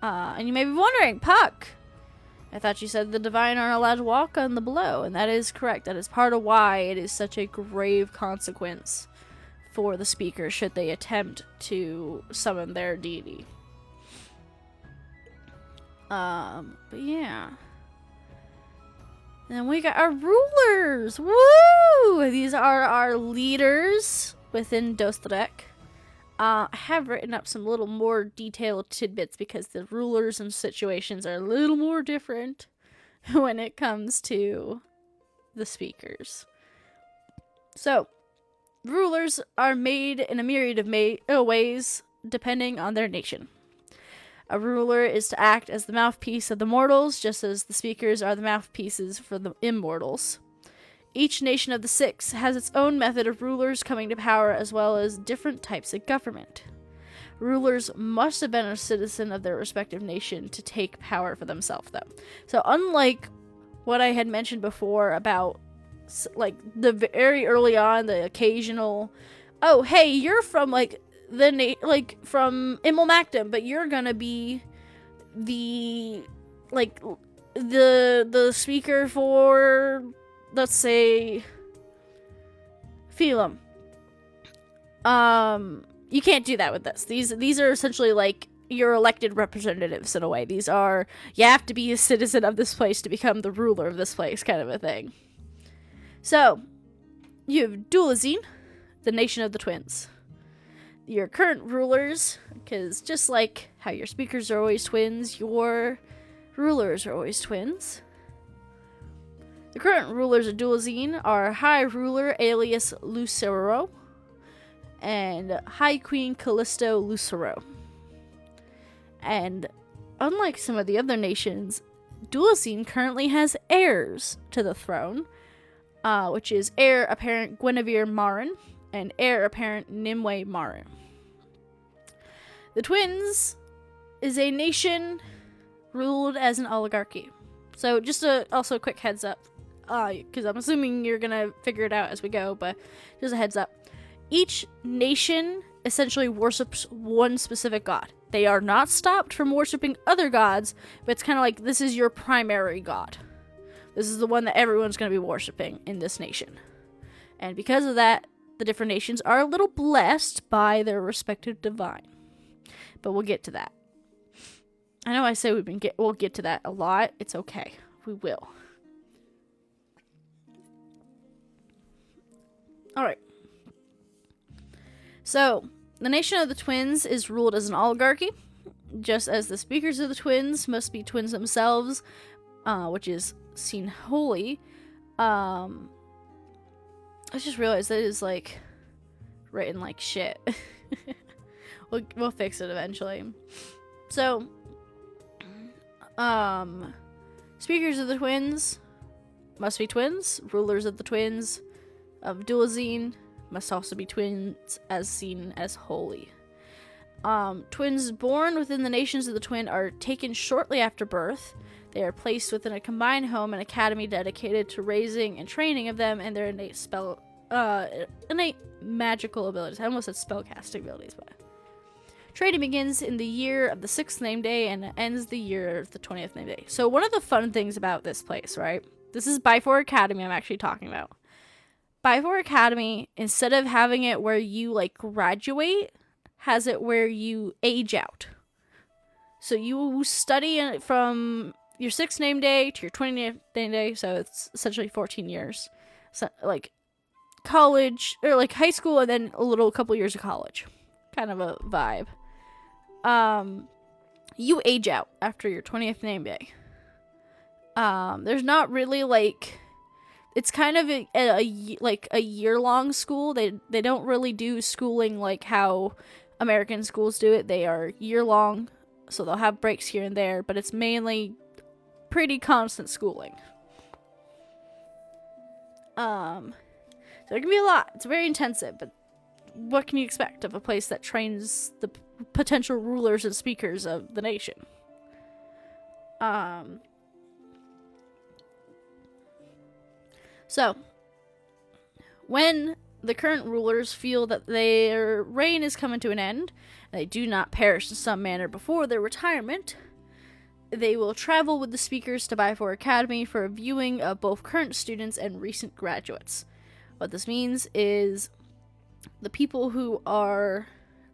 And you may be wondering, Puck, I thought you said the divine aren't allowed to walk on the below, and that is correct. That is part of why it is such a grave consequence for the speaker should they attempt to summon their deity. But yeah. Then we got our rulers! Woo! These are our leaders within Dostrec. I have written up some little more detailed tidbits because the rulers and situations are a little more different when it comes to the speakers. So, rulers are made in a myriad of ways depending on their nation. A ruler is to act as the mouthpiece of the mortals, just as the speakers are the mouthpieces for the immortals. Each nation of the 6 has its own method of rulers coming to power, as well as different types of government. Rulers must have been a citizen of their respective nation to take power for themselves, though. So unlike what I had mentioned before about, like, the very early on, the occasional, oh, hey, you're from, like, from Immelmactum, but you're gonna be the, like, the speaker for, let's say, Phelum. You can't do that with this. These are essentially like your elected representatives in a way. These are, you have to be a citizen of this place to become the ruler of this place, kind of a thing. So, you have Dualizine, the nation of the twins. Your current rulers, because just like how your speakers are always twins, your rulers are always twins. The current rulers of Dualizine are High Ruler alias Lucero and High Queen Callisto Lucero. And unlike some of the other nations, Dualizine currently has heirs to the throne, which is heir apparent Guinevere Marin and heir apparent Nimue Marin. The twins is a nation ruled as an oligarchy. So just also a quick heads up, because I'm assuming you're gonna figure it out as we go, but just a heads up. Each nation essentially worships one specific god. They are not stopped from worshipping other gods, but it's kind of like this is your primary god. This is the one that everyone's going to be worshipping in this nation. And because of that, the different nations are a little blessed by their respective divine. But we'll get to that. I know I say we'll get to that a lot. It's okay. We will. Alright. So, the nation of the twins is ruled as an oligarchy, just as the speakers of the twins must be twins themselves, which is seen holy. I just realized that is, like, written like shit. We'll fix it eventually. So, speakers of the twins must be twins. Rulers of the twins of Dualizine must also be twins, as seen as holy. Twins born within the nations of the twin are taken shortly after birth. They are placed within a combined home and academy dedicated to raising and training of them and their innate magical abilities. I almost said spellcasting abilities, but training begins in the year of the 6th name day and ends the year of the 20th name day. So one of the fun things about this place, right? This is Bifor Academy I'm actually talking about. Bifor Academy, instead of having it where you, like, graduate, has it where you age out. So you study from your 6th name day to your 20th name day, so it's essentially 14 years. So, like, college, or, like, high school, and then a couple years of college. Kind of a vibe. You age out after your 20th name day. There's not really, like... It's kind of a year-long school. They don't really do schooling like how American schools do it. They are year-long, so they'll have breaks here and there, but it's mainly pretty constant schooling. So it can be a lot. It's very intensive, but what can you expect of a place that trains the potential rulers and speakers of the nation? So, when the current rulers feel that their reign is coming to an end, and they do not perish in some manner before their retirement, they will travel with the speakers to Bifor Academy for a viewing of both current students and recent graduates. What this means is the people who are,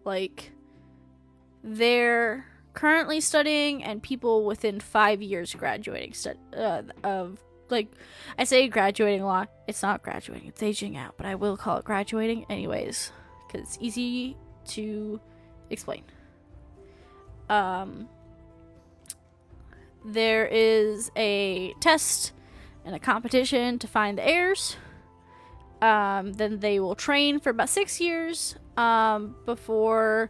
like, they're currently studying and people within 5 years graduating like, I say graduating a lot. It's not graduating. It's aging out. But I will call it graduating anyways. Because it's easy to explain. There is a test and a competition to find the heirs. Then they will train for about 6 years before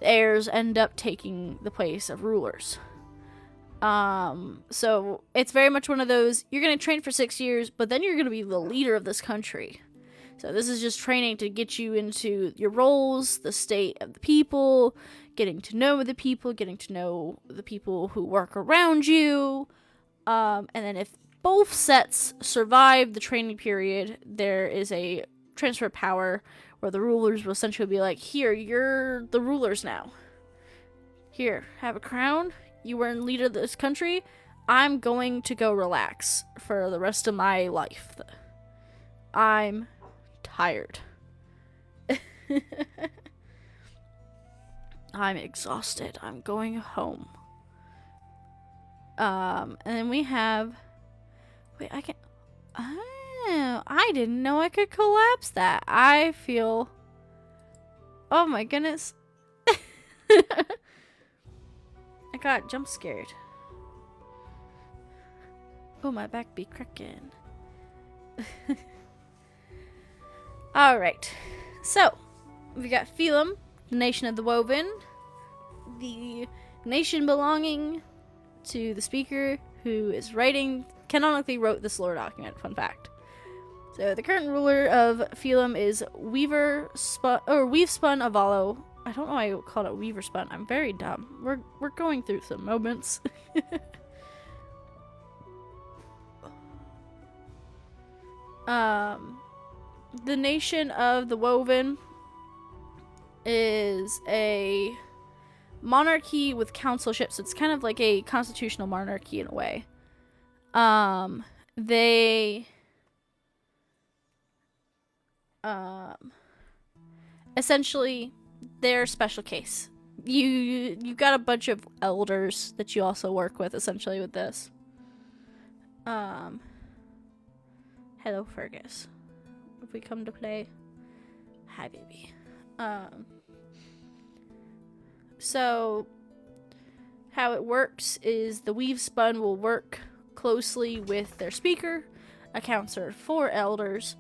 the heirs end up taking the place of rulers. So it's very much one of those, you're going to train for 6 years, but then you're going to be the leader of this country. So this is just training to get you into your roles, the state of the people, getting to know the people, getting to know the people who work around you. And then if both sets survive the training period, there is a transfer of power where the rulers will essentially be like, here, you're the rulers now. Here, have a crown. You were in leader of this country. I'm going to go relax for the rest of my life. I'm tired. I'm exhausted. I'm going home. And then we have... Wait, I can... Oh, I didn't know I could collapse that. I feel... Oh my goodness. I got jump scared. Oh, my back be cracking. Alright. So, we got Phelim, the nation of the Woven. The nation belonging to the speaker who is canonically wrote this lore document. Fun fact. So, the current ruler of Phelim is Weavespun Avalo. I don't know why I called it Weaverspun. I'm very dumb. We're going through some moments. The nation of the Woven is a monarchy with councilship, so it's kind of like a constitutional monarchy in a way. They essentially, they're a special case. You got a bunch of elders that you also work with essentially with this. Hello Fergus. If we come to play. Hi baby. So how it works is the weave spun will work closely with their speaker, a counselor, 4 elders,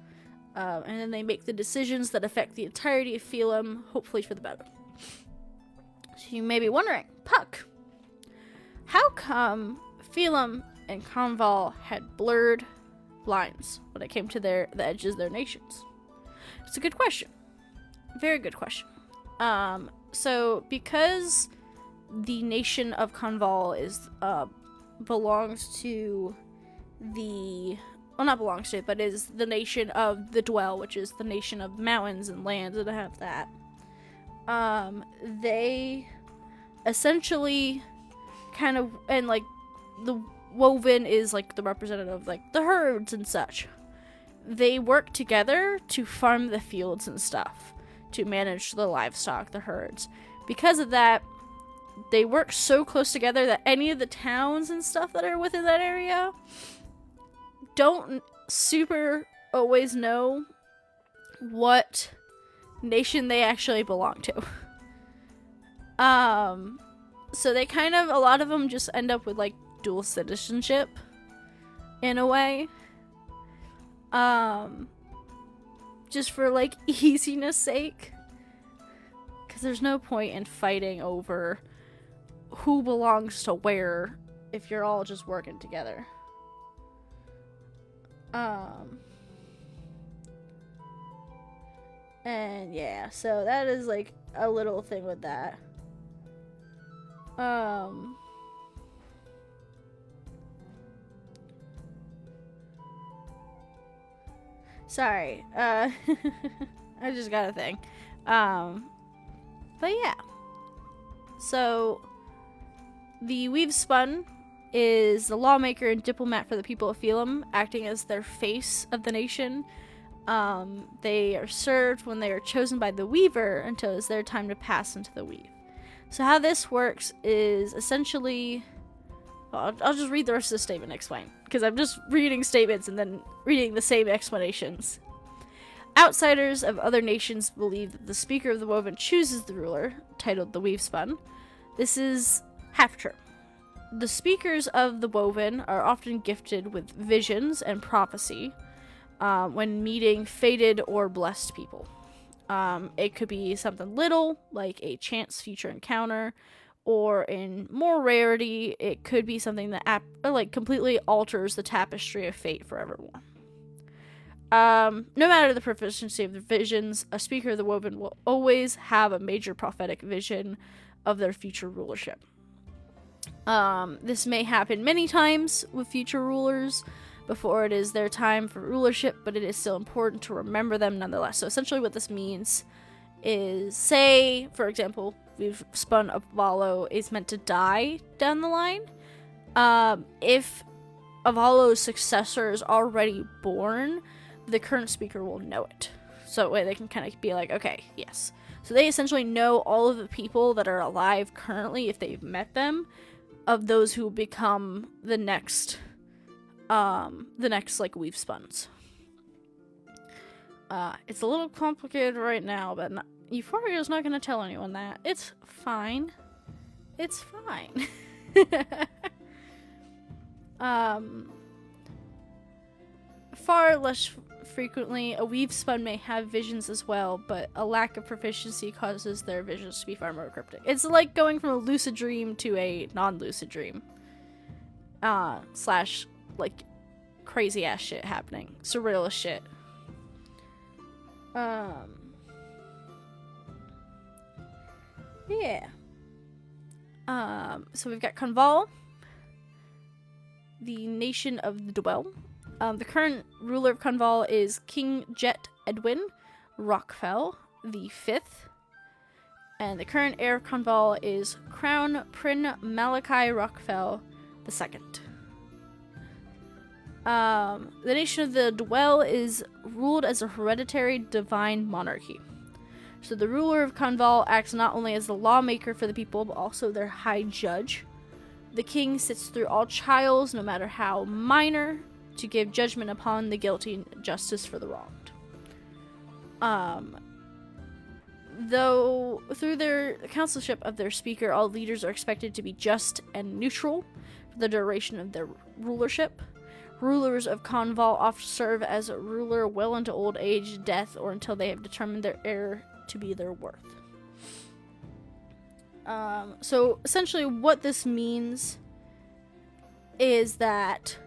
and then they make the decisions that affect the entirety of Phelim, hopefully for the better. So you may be wondering, Puck, how come Phelim and Conval had blurred lines when it came to the edges of their nations? It's a good question. Very good question. So because the nation of Conval is belongs to the not belongs to, but is the nation of the Dwell, which is the nation of mountains and lands that have that. They essentially kind of, and like the Woven is like the representative of like the herds and such. They work together to farm the fields and stuff, to manage the livestock, the herds. Because of that, they work so close together that any of the towns and stuff that are within that area don't super always know what nation they actually belong to. So they kind of, a lot of them just end up with like dual citizenship in a way. Just for like easiness sake. Because there's no point in fighting over who belongs to where if you're all just working together. And yeah, so that is like a little thing with that. Sorry, I just got a thing. But yeah. So, the Weave Spun is the lawmaker and diplomat for the people of Phelim, acting as their face of the nation. They are served when they are chosen by the Weaver until it's their time to pass into the Weave. So how this works is essentially... Well, I'll just read the rest of the statement and explain, because I'm just reading statements and then reading the same explanations. Outsiders of other nations believe that the Speaker of the Woven chooses the ruler, titled the Weave Spun. This is half true. The Speakers of the Woven are often gifted with visions and prophecy when meeting fated or blessed people. It could be something little, like a chance future encounter, or in more rarity, it could be something that completely alters the tapestry of fate for everyone. No matter the proficiency of the visions, a Speaker of the Woven will always have a major prophetic vision of their future rulership. This may happen many times with future rulers before it is their time for rulership, but it is still important to remember them nonetheless. So essentially what this means is, say, for example, we've spun Avalo is meant to die down the line. If Avalo's successor is already born, the current speaker will know it. So that way they can kind of be like, okay, yes. So they essentially know all of the people that are alive currently, if they've met them, of those who become the next like Weave Spuns. It's a little complicated right now, but Euphoria's not going to tell anyone that. It's fine. It's fine. Far less frequently, a Weave Spun may have visions as well, but a lack of proficiency causes their visions to be far more cryptic. It's like going from a lucid dream to a non-lucid dream. Slash, like, crazy ass shit happening. Surreal as shit. Yeah. So we've got Conval, the nation of the Dwell. The current ruler of Conval is King Jet Edwin Rockfell the Fifth, and the current heir of Conval is Crown Prin Malachi Rockfell the Second. The nation of the Dwell is ruled as a hereditary divine monarchy. So the ruler of Conval acts not only as the lawmaker for the people, but also their high judge. The king sits through all trials, no matter how minor, to give judgment upon the guilty and justice for the wronged. Though through their councilship of their speaker, all leaders are expected to be just and neutral for the duration of their rulership. Rulers of Conval often serve as a ruler well into old age, death, or until they have determined their heir to be their worth. So essentially what this means is that,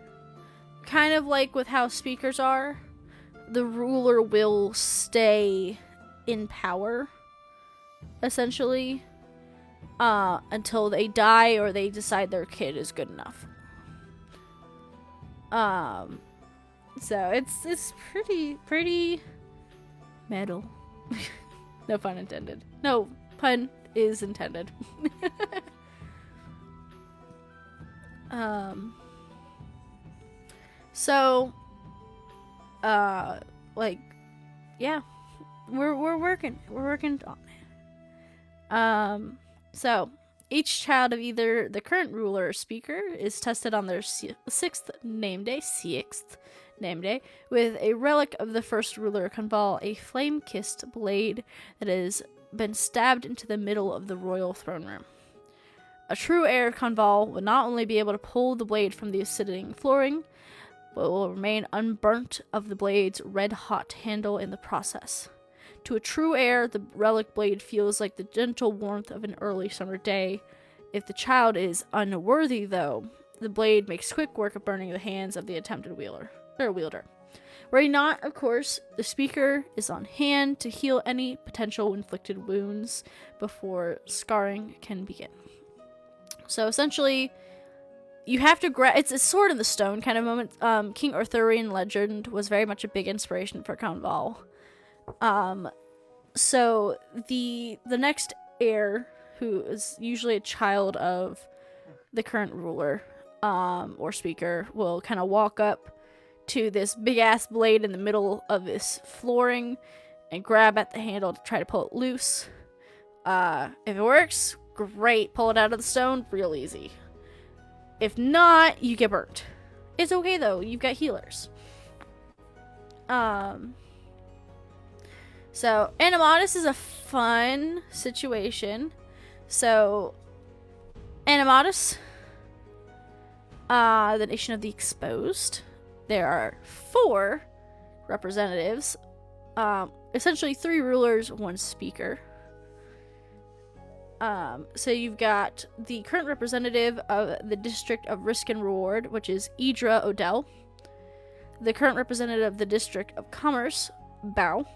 kind of like with how speakers are, the ruler will stay in power, essentially, until they die or they decide their kid is good enough. So it's pretty metal. No pun intended. No pun is intended. So, like, yeah, we're working on it. So each child of either the current ruler or speaker is tested on their sixth name day, with a relic of the first ruler Conval, a flame-kissed blade that has been stabbed into the middle of the royal throne room. A true heir of Conval will not only be able to pull the blade from the acidic flooring, but will remain unburnt of the blade's red-hot handle in the process. To a true heir, the relic blade feels like the gentle warmth of an early summer day. If the child is unworthy, though, the blade makes quick work of burning the hands of the attempted wielder. Were he not, of course, the speaker is on hand to heal any potential inflicted wounds before scarring can begin. So essentially, you have to it's a sword in the stone kind of moment. King Arthurian legend was very much a big inspiration for Conval. So the next heir, who is usually a child of the current ruler, or speaker, will kind of walk up to this big ass blade in the middle of this flooring and grab at the handle to try to pull it loose. If it works, great. Pull it out of the stone, real easy. If not, you get burnt. It's okay though, you've got healers. So, Animatus is a fun situation. So, Animatus, the nation of the exposed. There are 4 representatives. Essentially 3 rulers, 1 speaker. So you've got the current representative of the District of Risk and Reward, which is Idra Odell. The current representative of the District of Commerce, Bao.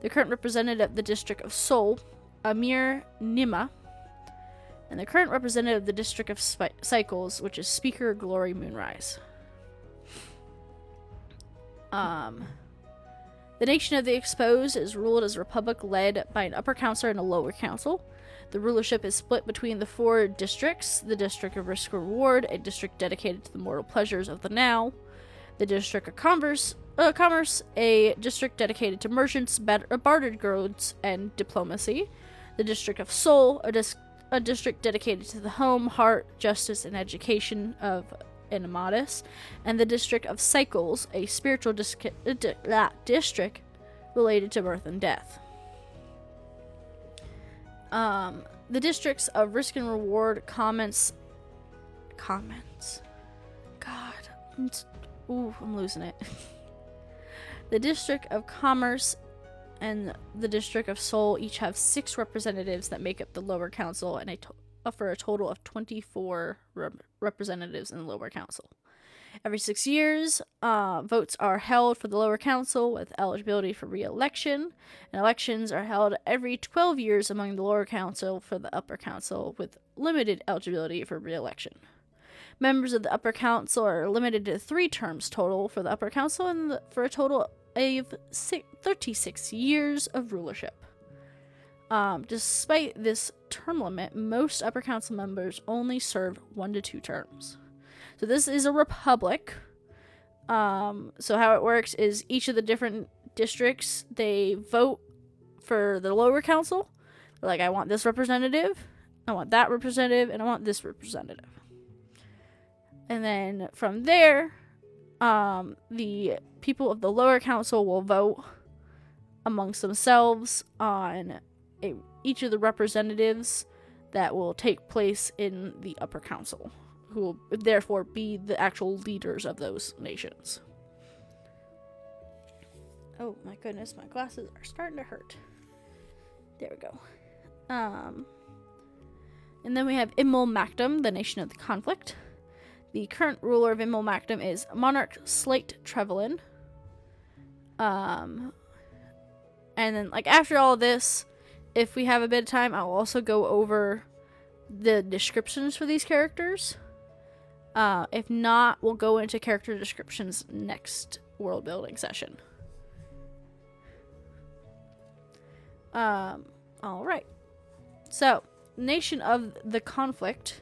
The current representative of the District of Seoul, Amir Nima. And the current representative of the District of Cycles, which is Speaker Glory Moonrise. The nation of the exposed is ruled as a republic led by an upper council and a lower council. The rulership is split between the 4 districts: the District of Risk and Reward, a district dedicated to the mortal pleasures of the now; the District of Commerce, a district dedicated to merchants, bartered goods, and diplomacy; the District of Seoul, a district dedicated to the home, heart, justice, and education of Animatus; and the District of Cycles, a spiritual district related to birth and death. The districts of Risk and Reward comments. God, I'm losing it. The District of Commerce and the District of Seoul each have 6 representatives that make up the lower council, and for a total of 24 representatives in the lower council. Every 6 years, votes are held for the lower council with eligibility for re-election, and elections are held every 12 years among the lower council for the upper council with limited eligibility for re-election. Members of the upper council are limited to 3 terms total for the upper council and for a total of 36 years of rulership. Despite this term limit, most upper council members only serve 1 to 2 terms. So this is a republic, So how it works is each of the different districts, they vote for the lower council. Like, I want this representative, I want that representative, and I want this representative. And then from there, the people of the lower council will vote amongst themselves on each of the representatives that will take place in the upper council, who will therefore be the actual leaders of those nations. Oh my goodness, my glasses are starting to hurt. There we go. And then we have Immelmactum, the nation of the conflict. The current ruler of Immelmactum is Monarch Slate Trevelyan. And then, like, after all this, if we have a bit of time, I'll also go over the descriptions for these characters. If not, we'll go into character descriptions next world building session. Alright. So, nation of the conflict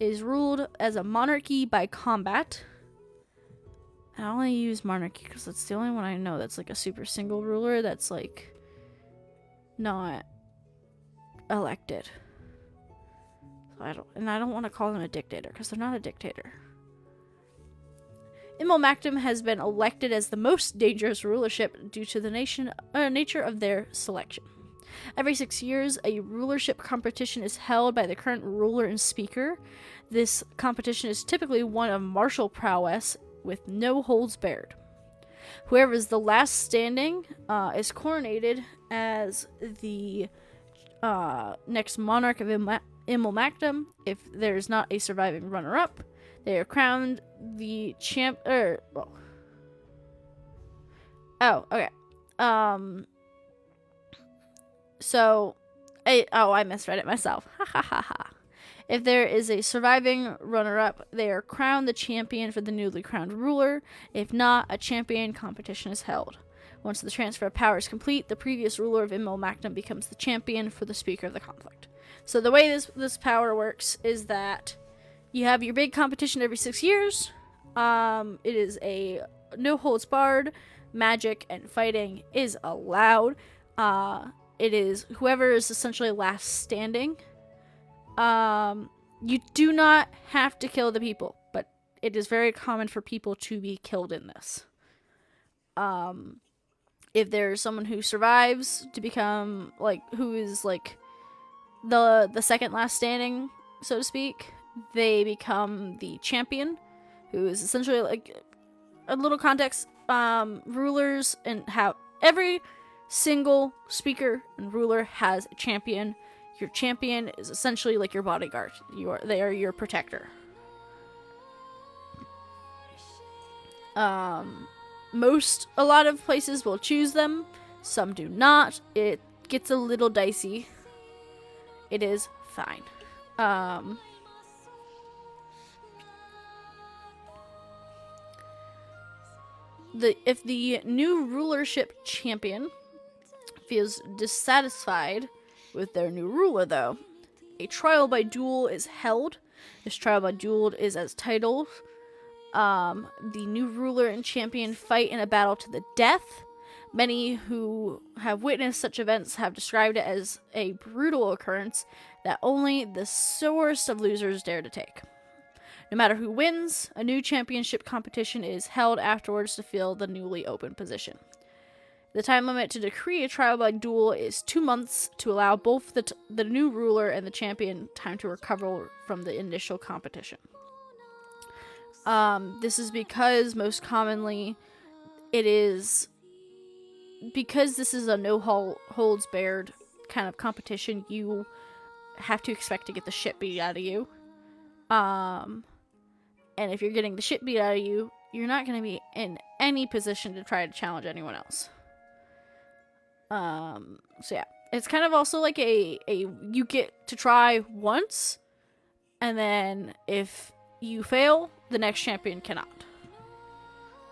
is ruled as a monarchy by combat. I only use monarchy because that's the only one I know that's like a super single ruler that's like not elected. So I don't want to call them a dictator because they're not a dictator. Immelmactum has been elected as the most dangerous rulership due to the nature of their selection. Every 6 years, a rulership competition is held by the current ruler and speaker. This competition is typically one of martial prowess with no holds barred. Whoever is the last standing is coronated as the next monarch of Immelmactum. If there is not a surviving runner-up, they are crowned the champ. Okay. So, I misread it myself. Ha ha ha ha. If there is a surviving runner-up, they are crowned the champion for the newly crowned ruler. If not, a champion competition is held. Once the transfer of power is complete, the previous ruler of Immelmactum becomes the champion for the speaker of the conflict. So the way this power works is that you have your big competition every 6 years. It is a no holds barred. Magic and fighting is allowed. It is whoever is essentially last standing. You do not have to kill the people, but it is very common for people to be killed in this. If there's someone who survives to become, like, who is, like, the second last standing, so to speak, they become the champion, who is essentially, like, a little context, rulers and how every single speaker and ruler has a champion. Your champion is essentially like your bodyguard. They are your protector. A lot of places will choose them. Some do not. It gets a little dicey. It is fine. If the new rulership champion feels dissatisfied with their new ruler, though, a trial by duel is held. This trial by duel is as titled. The new ruler and champion fight in a battle to the death. Many who have witnessed such events have described it as a brutal occurrence that only the sorest of losers dare to take. No matter who wins, a new championship competition is held afterwards to fill the newly open position. The time limit to decree a trial by duel is 2 months to allow both the new ruler and the champion time to recover from the initial competition. This is because most commonly because this is a no holds barred kind of competition, you have to expect to get the shit beat out of you. And if you're getting the shit beat out of you, you're not going to be in any position to try to challenge anyone else. So yeah, it's kind of also like you get to try once, and then if you fail, the next champion cannot.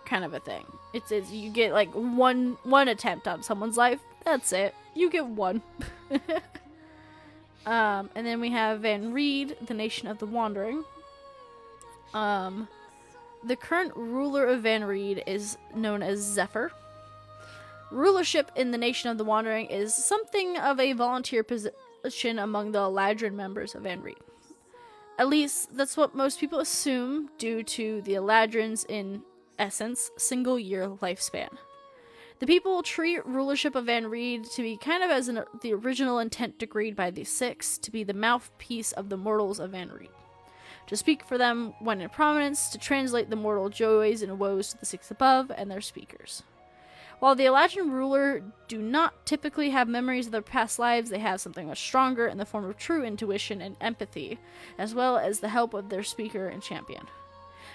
Kind of a thing. It's you get like one attempt on someone's life. That's it. You get one. And then we have Van Reed, the Nation of the Wandering. The current ruler of Van Reed is known as Zephyr. Rulership in the Nation of the Wandering is something of a volunteer position among the Eladrin members of Van Reed. At least, that's what most people assume due to the Eladrin's, in essence, single-year lifespan. The people treat rulership of Van Reed to be kind of as the original intent decreed by the Six, to be the mouthpiece of the mortals of Van Reed. To speak for them when in prominence, to translate the mortal joys and woes to the Six above and their speakers. While the Eladrin ruler do not typically have memories of their past lives, they have something much stronger in the form of true intuition and empathy, as well as the help of their speaker and champion.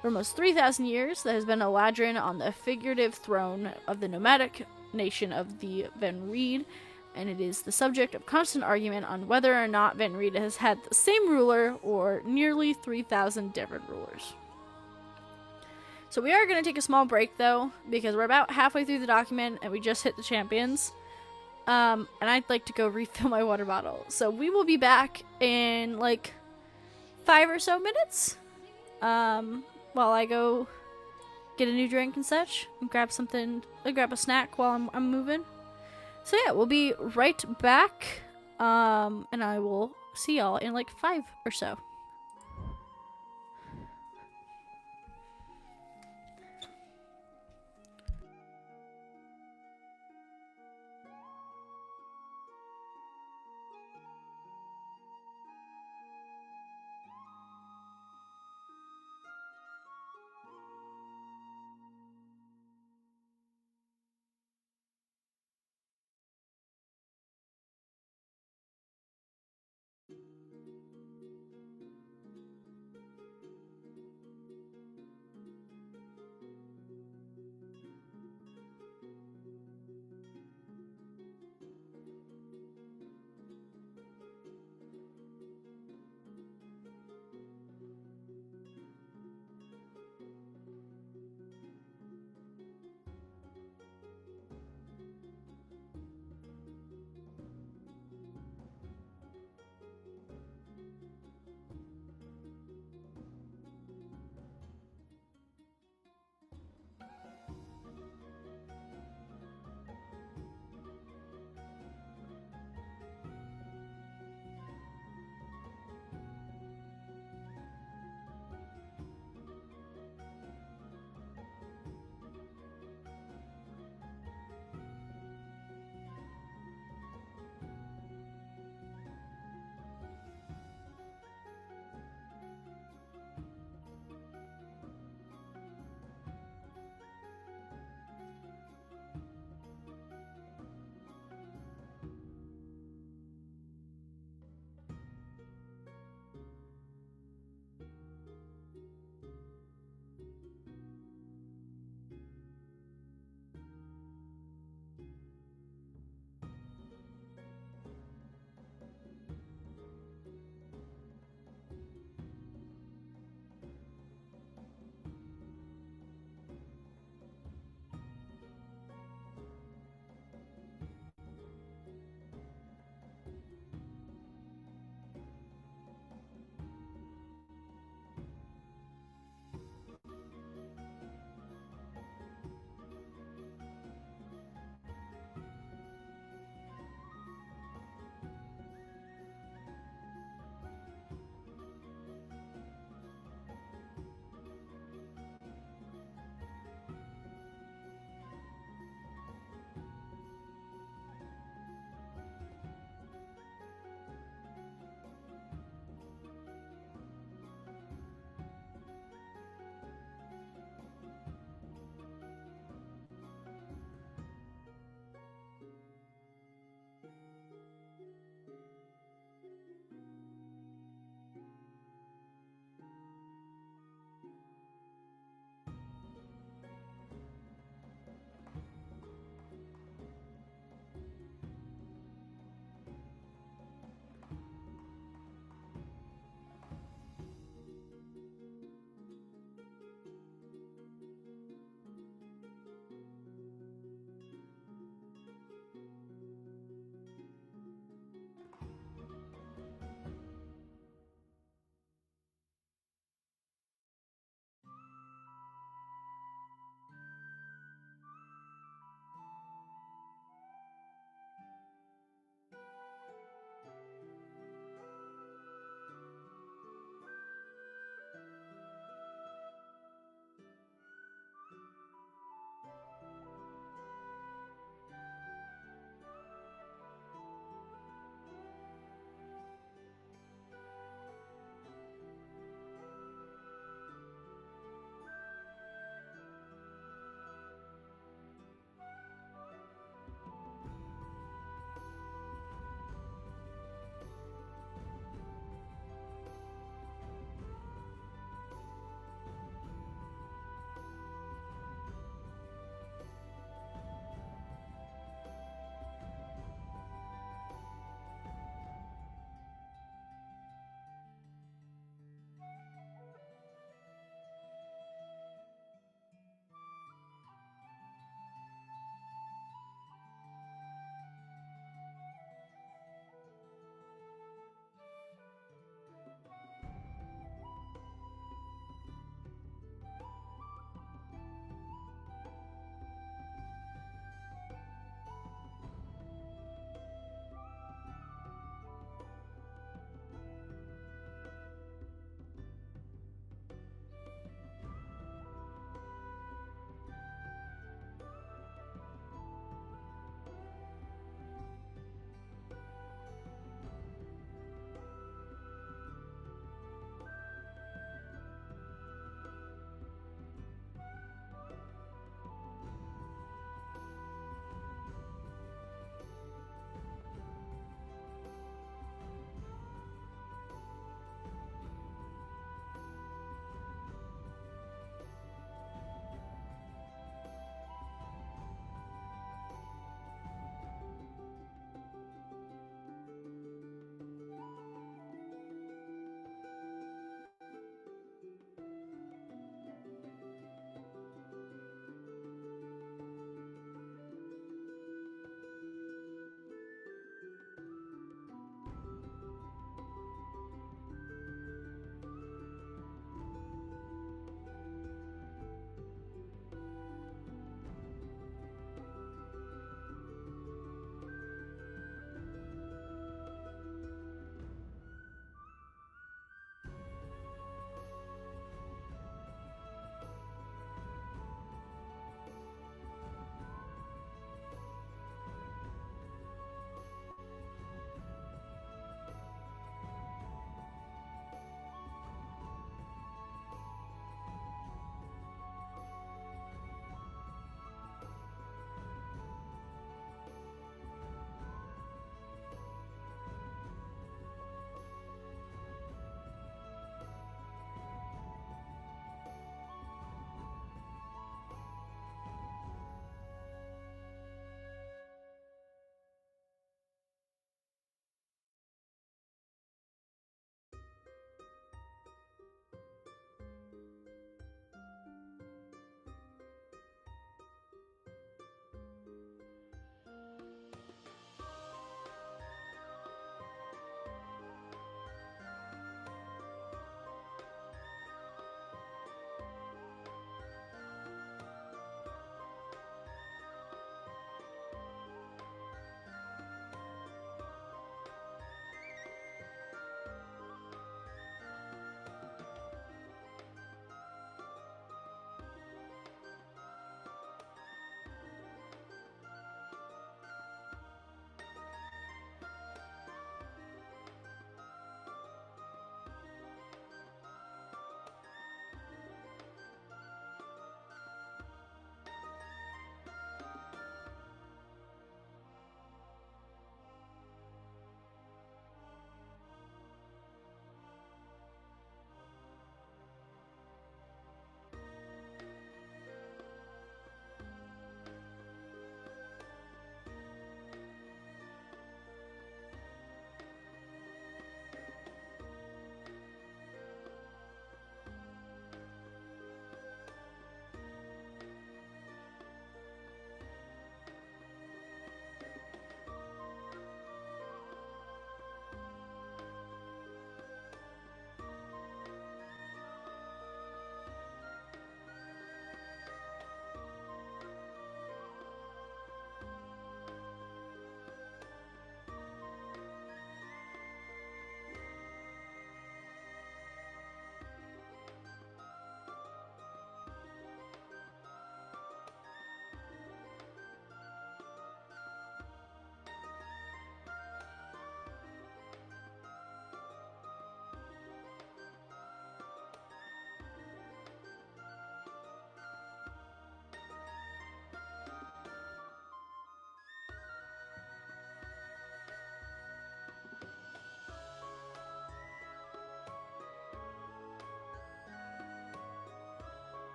For almost 3,000 years, there has been Eladrin on the figurative throne of the nomadic nation of the Van Reed, and it is the subject of constant argument on whether or not Van Reed has had the same ruler or nearly 3,000 different rulers. So we are going to take a small break, though, because we're about halfway through the document and we just hit the champions. And I'd like to go refill my water bottle. So we will be back in like 5 or so minutes. While I go get a new drink and such, and grab a snack while I'm moving. So yeah, we'll be right back. And I will see y'all in like 5 or so.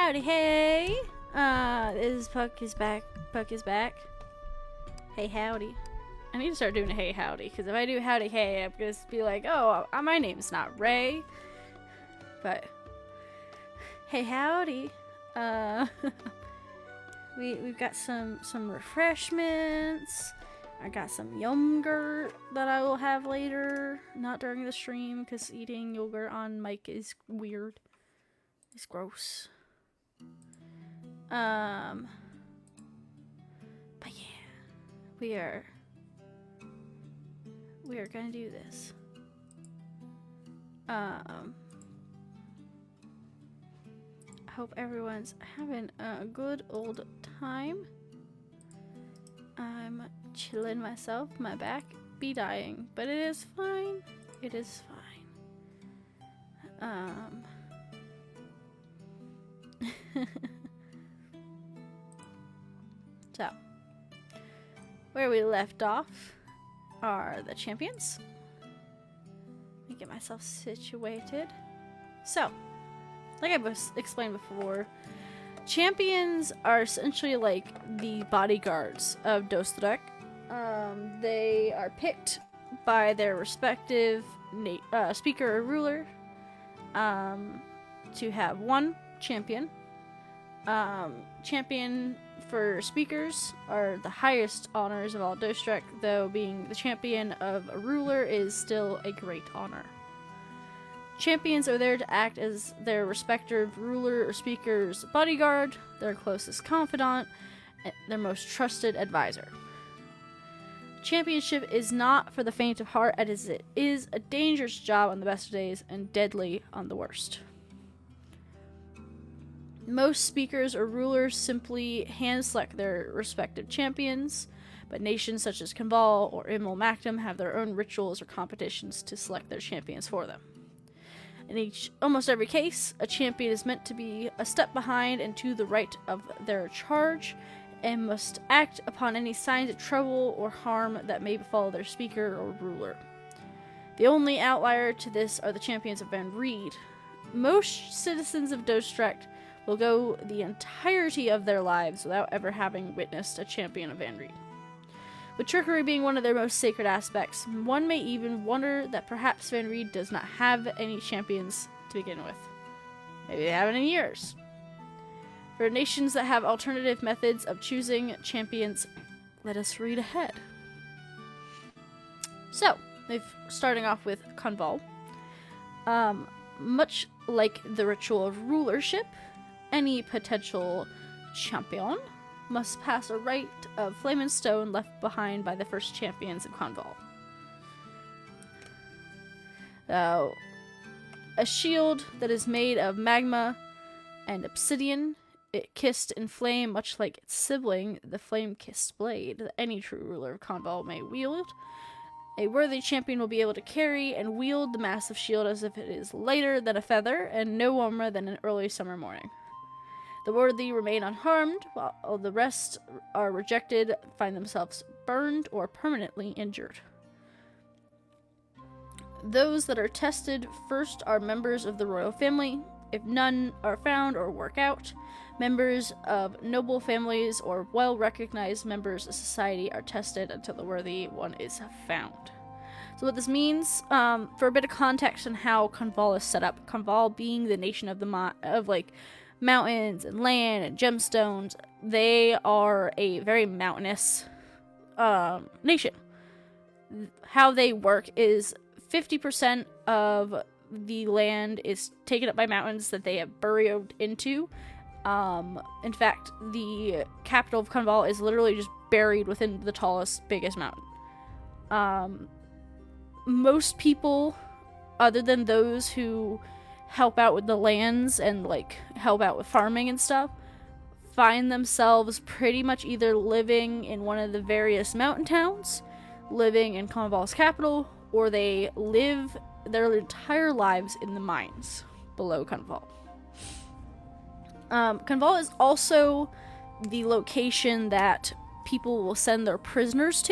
Howdy, hey! This is Puck is back. Puck is back. Hey, howdy. I need to start doing a hey, howdy, because if I do howdy, hey, I'm gonna be like, oh, my name's not Ray. But, hey, howdy. We've got some refreshments. I got some yogurt that I will have later. Not during the stream, because eating yogurt on mic is weird. It's gross. But yeah, we are gonna do this. I hope everyone's having a good old time. I'm chilling myself, my back be dying, but it is fine. It is fine. So, where we left off are the champions. Let me get myself situated. So, like I explained before, champions are essentially like the bodyguards of Dostrec. They are picked by their respective speaker or ruler to have one champion. Champion for speakers are the highest honors of all Dostrec, though being the champion of a ruler is still a great honor. Champions are there to act as their respective ruler or speaker's bodyguard, their closest confidant, and their most trusted advisor. Championship is not for the faint of heart, as it is a dangerous job on the best of days and deadly on the worst. Most speakers or rulers simply hand-select their respective champions, but nations such as Conval or Imul Mactum have their own rituals or competitions to select their champions for them. In almost every case, a champion is meant to be a step behind and to the right of their charge, and must act upon any signs of trouble or harm that may befall their speaker or ruler. The only outlier to this are the champions of Van Reed. Most citizens of Dostrec will go the entirety of their lives without ever having witnessed a champion of Van Reed. With trickery being one of their most sacred aspects, one may even wonder that perhaps Van Reed does not have any champions to begin with. Maybe they haven't in years. For nations that have alternative methods of choosing champions, let us read ahead. So, starting off with Conval. Much like the ritual of rulership, any potential champion must pass a rite of flame and stone left behind by the first champions of Conval. A shield that is made of magma and obsidian, it kissed in flame, much like its sibling, the flame-kissed blade, that any true ruler of Conval may wield. A worthy champion will be able to carry and wield the massive shield as if it is lighter than a feather and no warmer than an early summer morning. The worthy remain unharmed, while the rest are rejected, find themselves burned or permanently injured. Those that are tested first are members of the royal family. If none are found or work out, members of noble families or well-recognized members of society are tested until the worthy one is found. So what this means, for a bit of context on how Conval is set up, Conval being the nation of mountains and land and gemstones, they are a very mountainous nation. How they work is 50% of the land is taken up by mountains that they have burrowed into. In fact, the capital of Conval is literally just buried within the tallest, biggest mountain. Most people, other than those who help out with the lands and help out with farming and stuff, find themselves pretty much either living in one of the various mountain towns, living in Conval's capital, or they live their entire lives in the mines below Conval. Conval is also the location that people will send their prisoners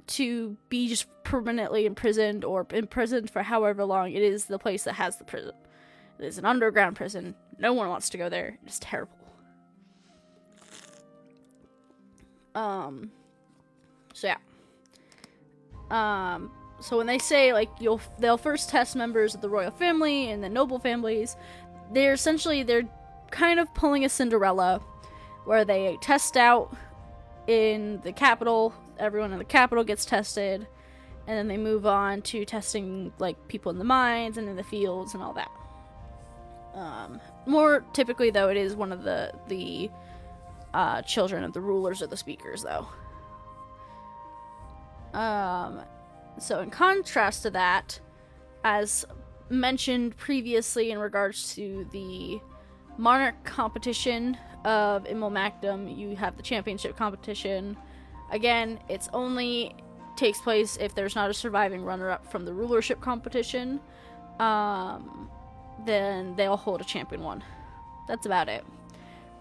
to be just permanently imprisoned or imprisoned for however long it is the place that has the prison. It is an underground prison. No one wants to go there. It's terrible. So yeah. So when they say, like, they'll first test members of the royal family and the noble families, they're kind of pulling a Cinderella, where they test out in the capital, everyone in the capital gets tested, and then they move on to testing, like, people in the mines and in the fields and all that. More typically, though, it is one of the children of the rulers or the speakers, though. So in contrast to that, as mentioned previously in regards to the monarch competition of Imel Macdam, you have the championship competition. Again, it's only takes place if there's not a surviving runner-up from the rulership competition. Then they'll hold a champion one. That's about it.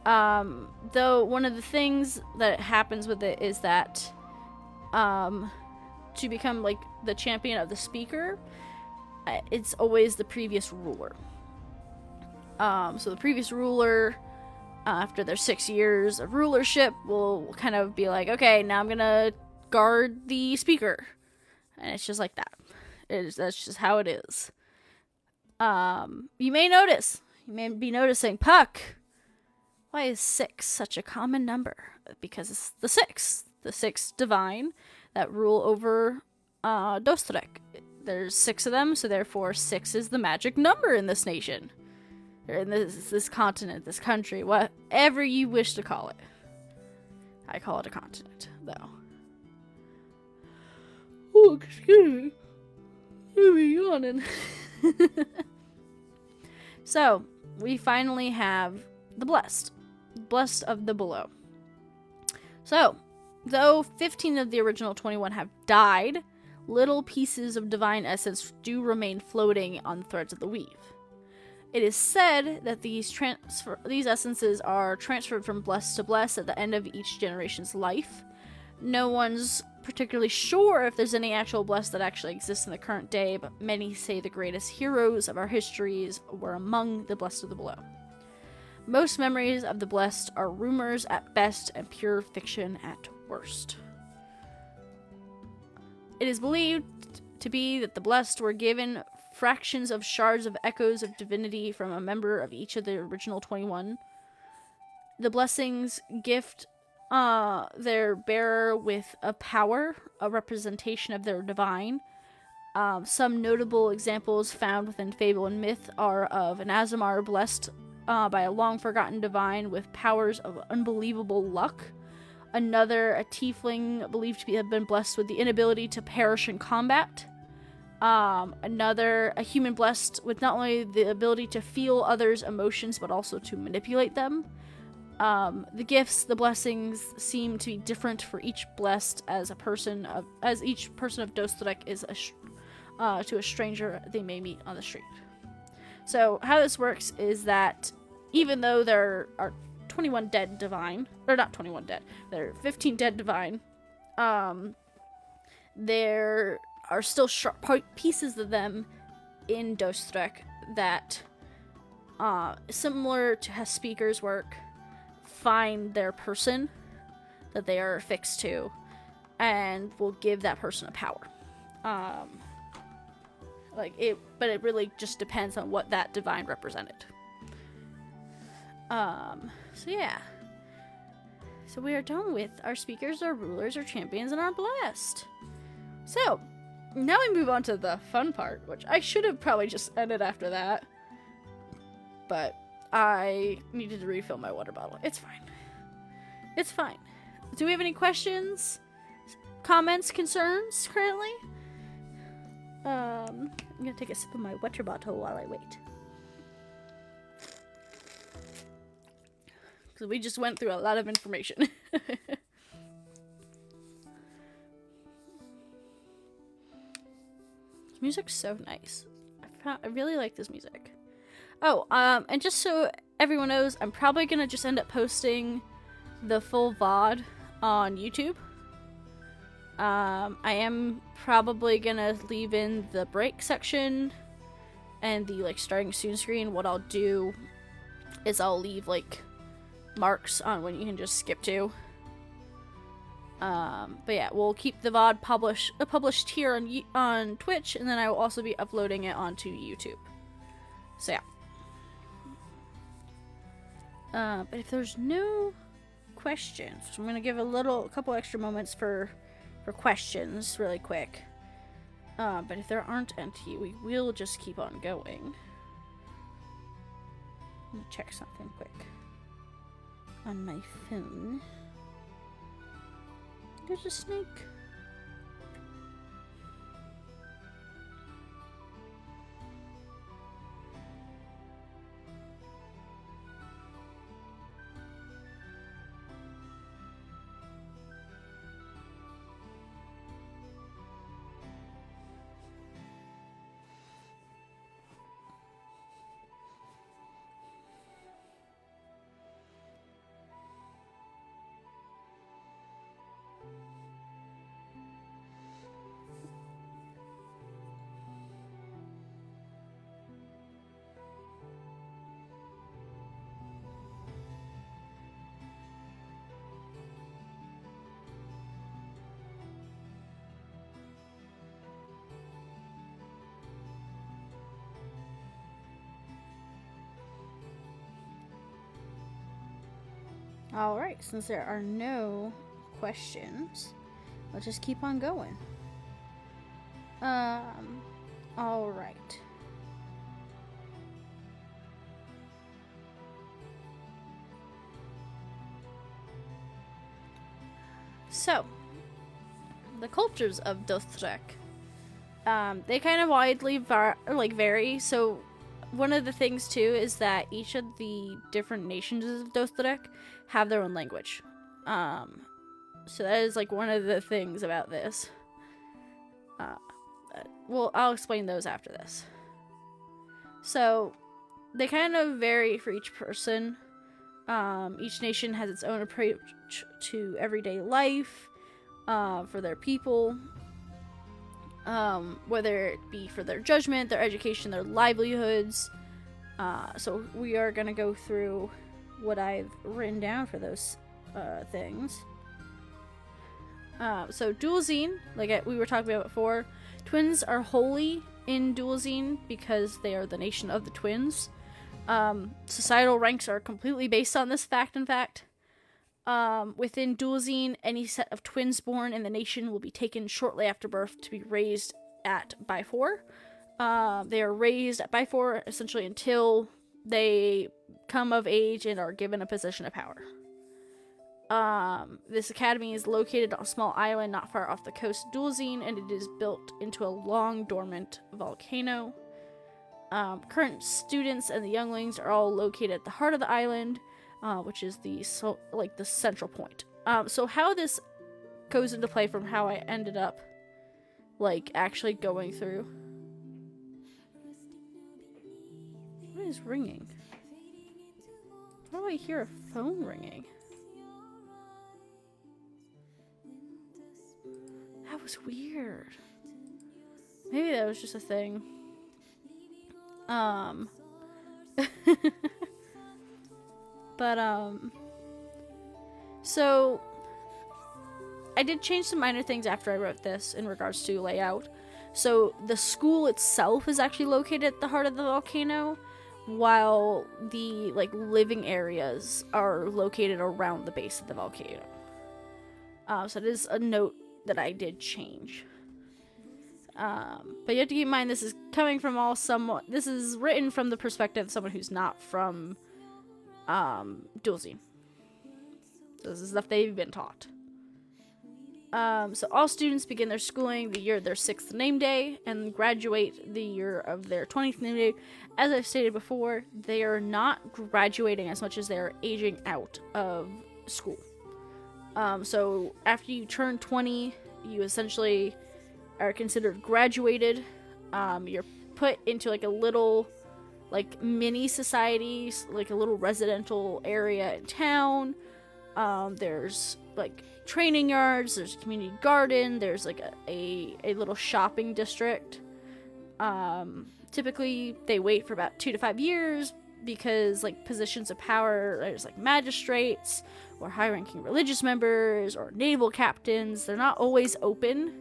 Though one of the things that happens with it is that to become, like, the champion of the speaker, it's always the previous ruler. So the previous ruler, after their 6 years of rulership, will kind of be like, okay, now I'm gonna guard the speaker. And it's just like that. That's just how it is. You may be noticing, Puck, why is 6 such a common number? Because it's the sixth divine that rule over Dostrec. There's 6 of them, so therefore 6 is the magic number in this nation. Or in this continent, this country, whatever you wish to call it. I call it a continent, though. Oh, excuse me. I'm yawning. So, we finally have the Blessed of the Below. So, though 15 of the original 21 have died, little pieces of divine essence do remain floating on the threads of the weave. It is said that these essences are transferred from blessed to blessed at the end of each generation's life. No one's particularly sure if there's any actual blessed that actually exists in the current day, but many say the greatest heroes of our histories were among the blessed of the below. Most memories of the blessed are rumors at best and pure fiction at worst. It is believed to be that the blessed were given fractions of shards of echoes of divinity from a member of each of the original 21. The blessings gift their bearer with a power, a representation of their divine. Some notable examples found within fable and myth are of an Azamar blessed by a long-forgotten divine with powers of unbelievable luck. Another, a tiefling believed to have been blessed with the inability to perish in combat. Another, a human blessed with not only the ability to feel others' emotions, but also to manipulate them. The gifts, the blessings, seem to be different for each blessed as each person of Dostrec is to a stranger they may meet on the street. So how this works is that even though there are 21 dead divine, or not 21 dead, there are 15 dead divine, there are still sharp pieces of them in Dostrec that, similar to how speakers work, find their person that they are affixed to and will give that person a power. But it really just depends on what that divine represented. So yeah. So we are done with our speakers, our rulers, our champions, and our blessed. So, now we move on to the fun part, which I should have probably just ended after that. But I needed to refill my water bottle. It's fine. It's fine. Do we have any questions, comments, concerns currently? I'm gonna take a sip of my water bottle while I wait. Because we just went through a lot of information. This music's so nice. I really like this music. Oh, and just so everyone knows, I'm probably gonna just end up posting the full VOD on YouTube. I am probably gonna leave in the break section and the like starting soon screen, what I'll do is I'll leave like marks on when you can just skip to. But yeah, we'll keep the VOD published here on Twitch, and then I will also be uploading it onto YouTube. So yeah. But if there's no questions, I'm gonna give a couple extra moments for questions really quick. But if there aren't any, we will just keep on going. Let me check something quick on my phone. There's a snake. Alright, since there are no questions, let's just keep on going. Alright. So, the cultures of Dostrec. They kind of widely vary, so one of the things too is that each of the different nations of Dostrec have their own language. So that is like one of the things about this. Well, I'll explain those after this. So they kind of vary for each person. Each nation has its own approach to everyday life for their people. Whether it be for their judgment, their education, their livelihoods. So we are going to go through what I've written down for those things. So Dualzine, like we were talking about before, twins are holy in Dualzine because they are the nation of the twins. Societal ranks are completely based on this fact, in fact. Within Dualzine, any set of twins born in the nation will be taken shortly after birth to be raised at Byfor. They are raised at Byfor essentially until they come of age and are given a position of power. This academy is located on a small island not far off the coast of Dualzine, and it is built into a long dormant volcano. Current students and the younglings are all located at the heart of the island, which is the central point. So how this goes into play from how I ended up actually going through. What is ringing? How do I hear a phone ringing? That was weird. Maybe that was just a thing. So I did change some minor things after I wrote this in regards to layout. So the school itself is actually located at the heart of the volcano, while the living areas are located around the base of the volcano. So it is a note that I did change. But you have to keep in mind this is coming from this is written from the perspective of someone who's not from Dualzine. So this is stuff they've been taught. So all students begin their schooling the year of their 6th name day and graduate the year of their 20th name day. As I've stated before, they are not graduating as much as they are aging out of school. So after you turn 20, you essentially are considered graduated. You're put into a little mini societies, a little residential area in town. There's training yards, there's a community garden, there's a little shopping district. Typically, they wait for about 2 to 5 years because, like, positions of power, there's, like, magistrates or high-ranking religious members or naval captains. They're not always open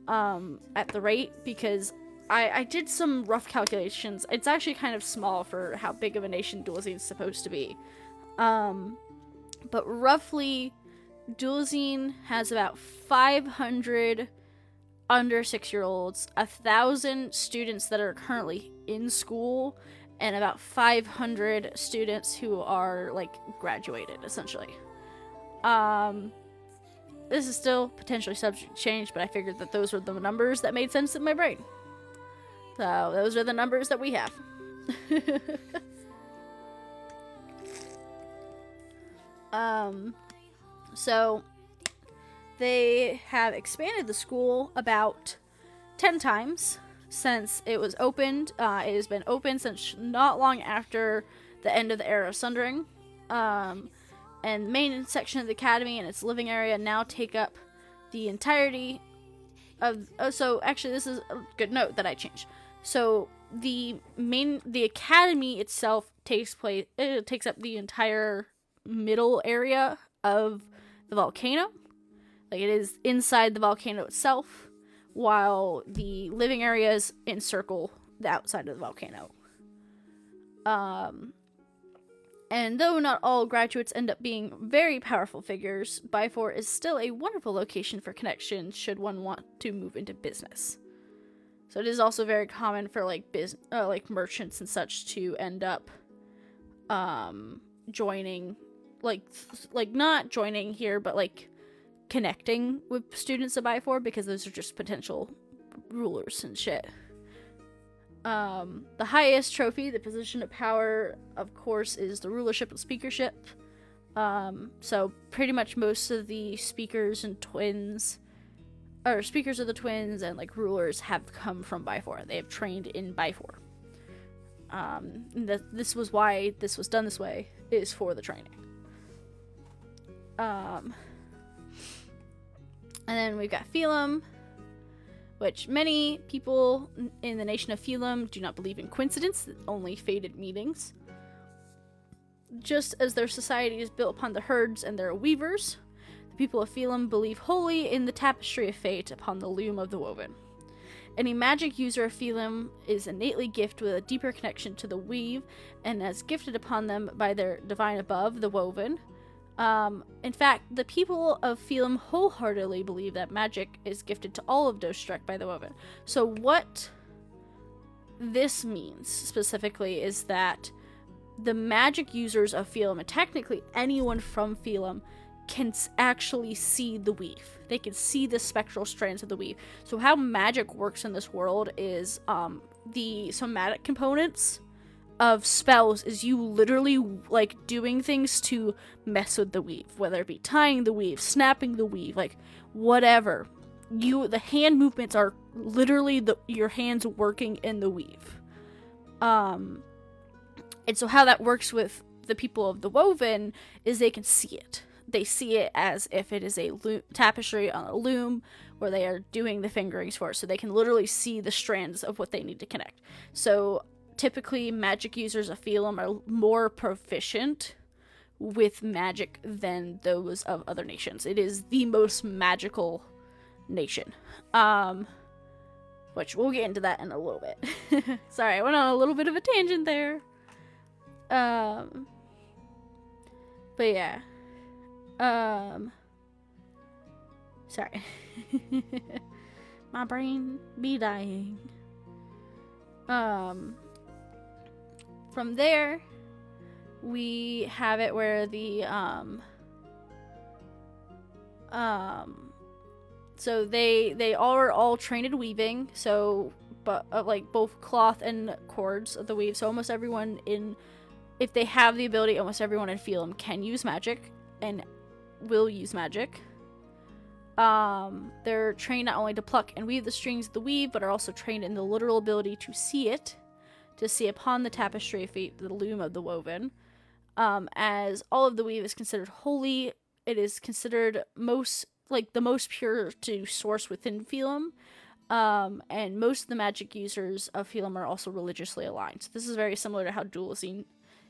at the rate, because I did some rough calculations. It's actually kind of small for how big of a nation Dualizine is supposed to be. But roughly, Dualizine has about 500 under 6-year-olds, 1,000 students that are currently in school, and about 500 students who are, like, graduated, essentially. This is still potentially subject to change, but I figured that those were the numbers that made sense in my brain. So, those are the numbers that we have. So, they have expanded the school about 10 times since it was opened. It has been open since not long after the end of the Era of Sundering. And the main section of the academy and its living area now take up the entirety of... Oh, so actually this is a good note that I changed. So the academy itself takes up the entire middle area of the volcano. Like, it is inside the volcano itself, while the living areas encircle the outside of the volcano. And though not all graduates end up being very powerful figures, Bifort is still a wonderful location for connections should one want to move into business. So it is also very common for, like, like merchants and such to end up joining, like not joining here, but, like, connecting with students of Bifort, because those are just potential rulers and shit. The highest trophy, the position of power, of course, is the rulership and speakership. So pretty much most of the speakers of the twins and, like, rulers have come from Bifort. They have trained in Bifort. This was why this was done this way, is for the training. And then we've got Phelim, which many people in the nation of Phelim do not believe in coincidence, only fated meetings. Just as their society is built upon the herds and their weavers, the people of Phelim believe wholly in the tapestry of fate upon the loom of the woven. Any magic user of Phelim is innately gifted with a deeper connection to the weave, and as gifted upon them by their divine above, the woven. In fact, the people of Phelim wholeheartedly believe that magic is gifted to all of Dostrec by the woven. So what this means specifically is that the magic users of Phelim, and technically anyone from Phelim, can actually see the weave. They can see the spectral strands of the weave. So how magic works in this world is the somatic components of spells is you literally, like, doing things to mess with the weave, whether it be tying the weave, snapping the weave, like, whatever. The hand movements are literally your hands working in the weave. And so how that works with the people of the woven is they can see it. They see it as if it is a tapestry on a loom where they are doing the fingerings for it, so they can literally see the strands of what they need to connect. So typically, magic users of Phelim are more proficient with magic than those of other nations. It is the most magical nation. Which we'll get into that in a little bit. Sorry, I went on a little bit of a tangent there. But yeah. Sorry. My brain be dying. From there, we have it where the, so they are all trained in weaving, so, but, like, both cloth and cords of the weave, so almost everyone if they have the ability, almost everyone in Phelim can use magic, and will use magic. They're trained not only to pluck and weave the strings of the weave, but are also trained in the literal ability to see it, to see upon the tapestry of fate the loom of the woven. As all of the weave is considered holy, it is considered the most pure to source within Phelim. And most of the magic users of Phelim are also religiously aligned. So this is very similar to how Dualisine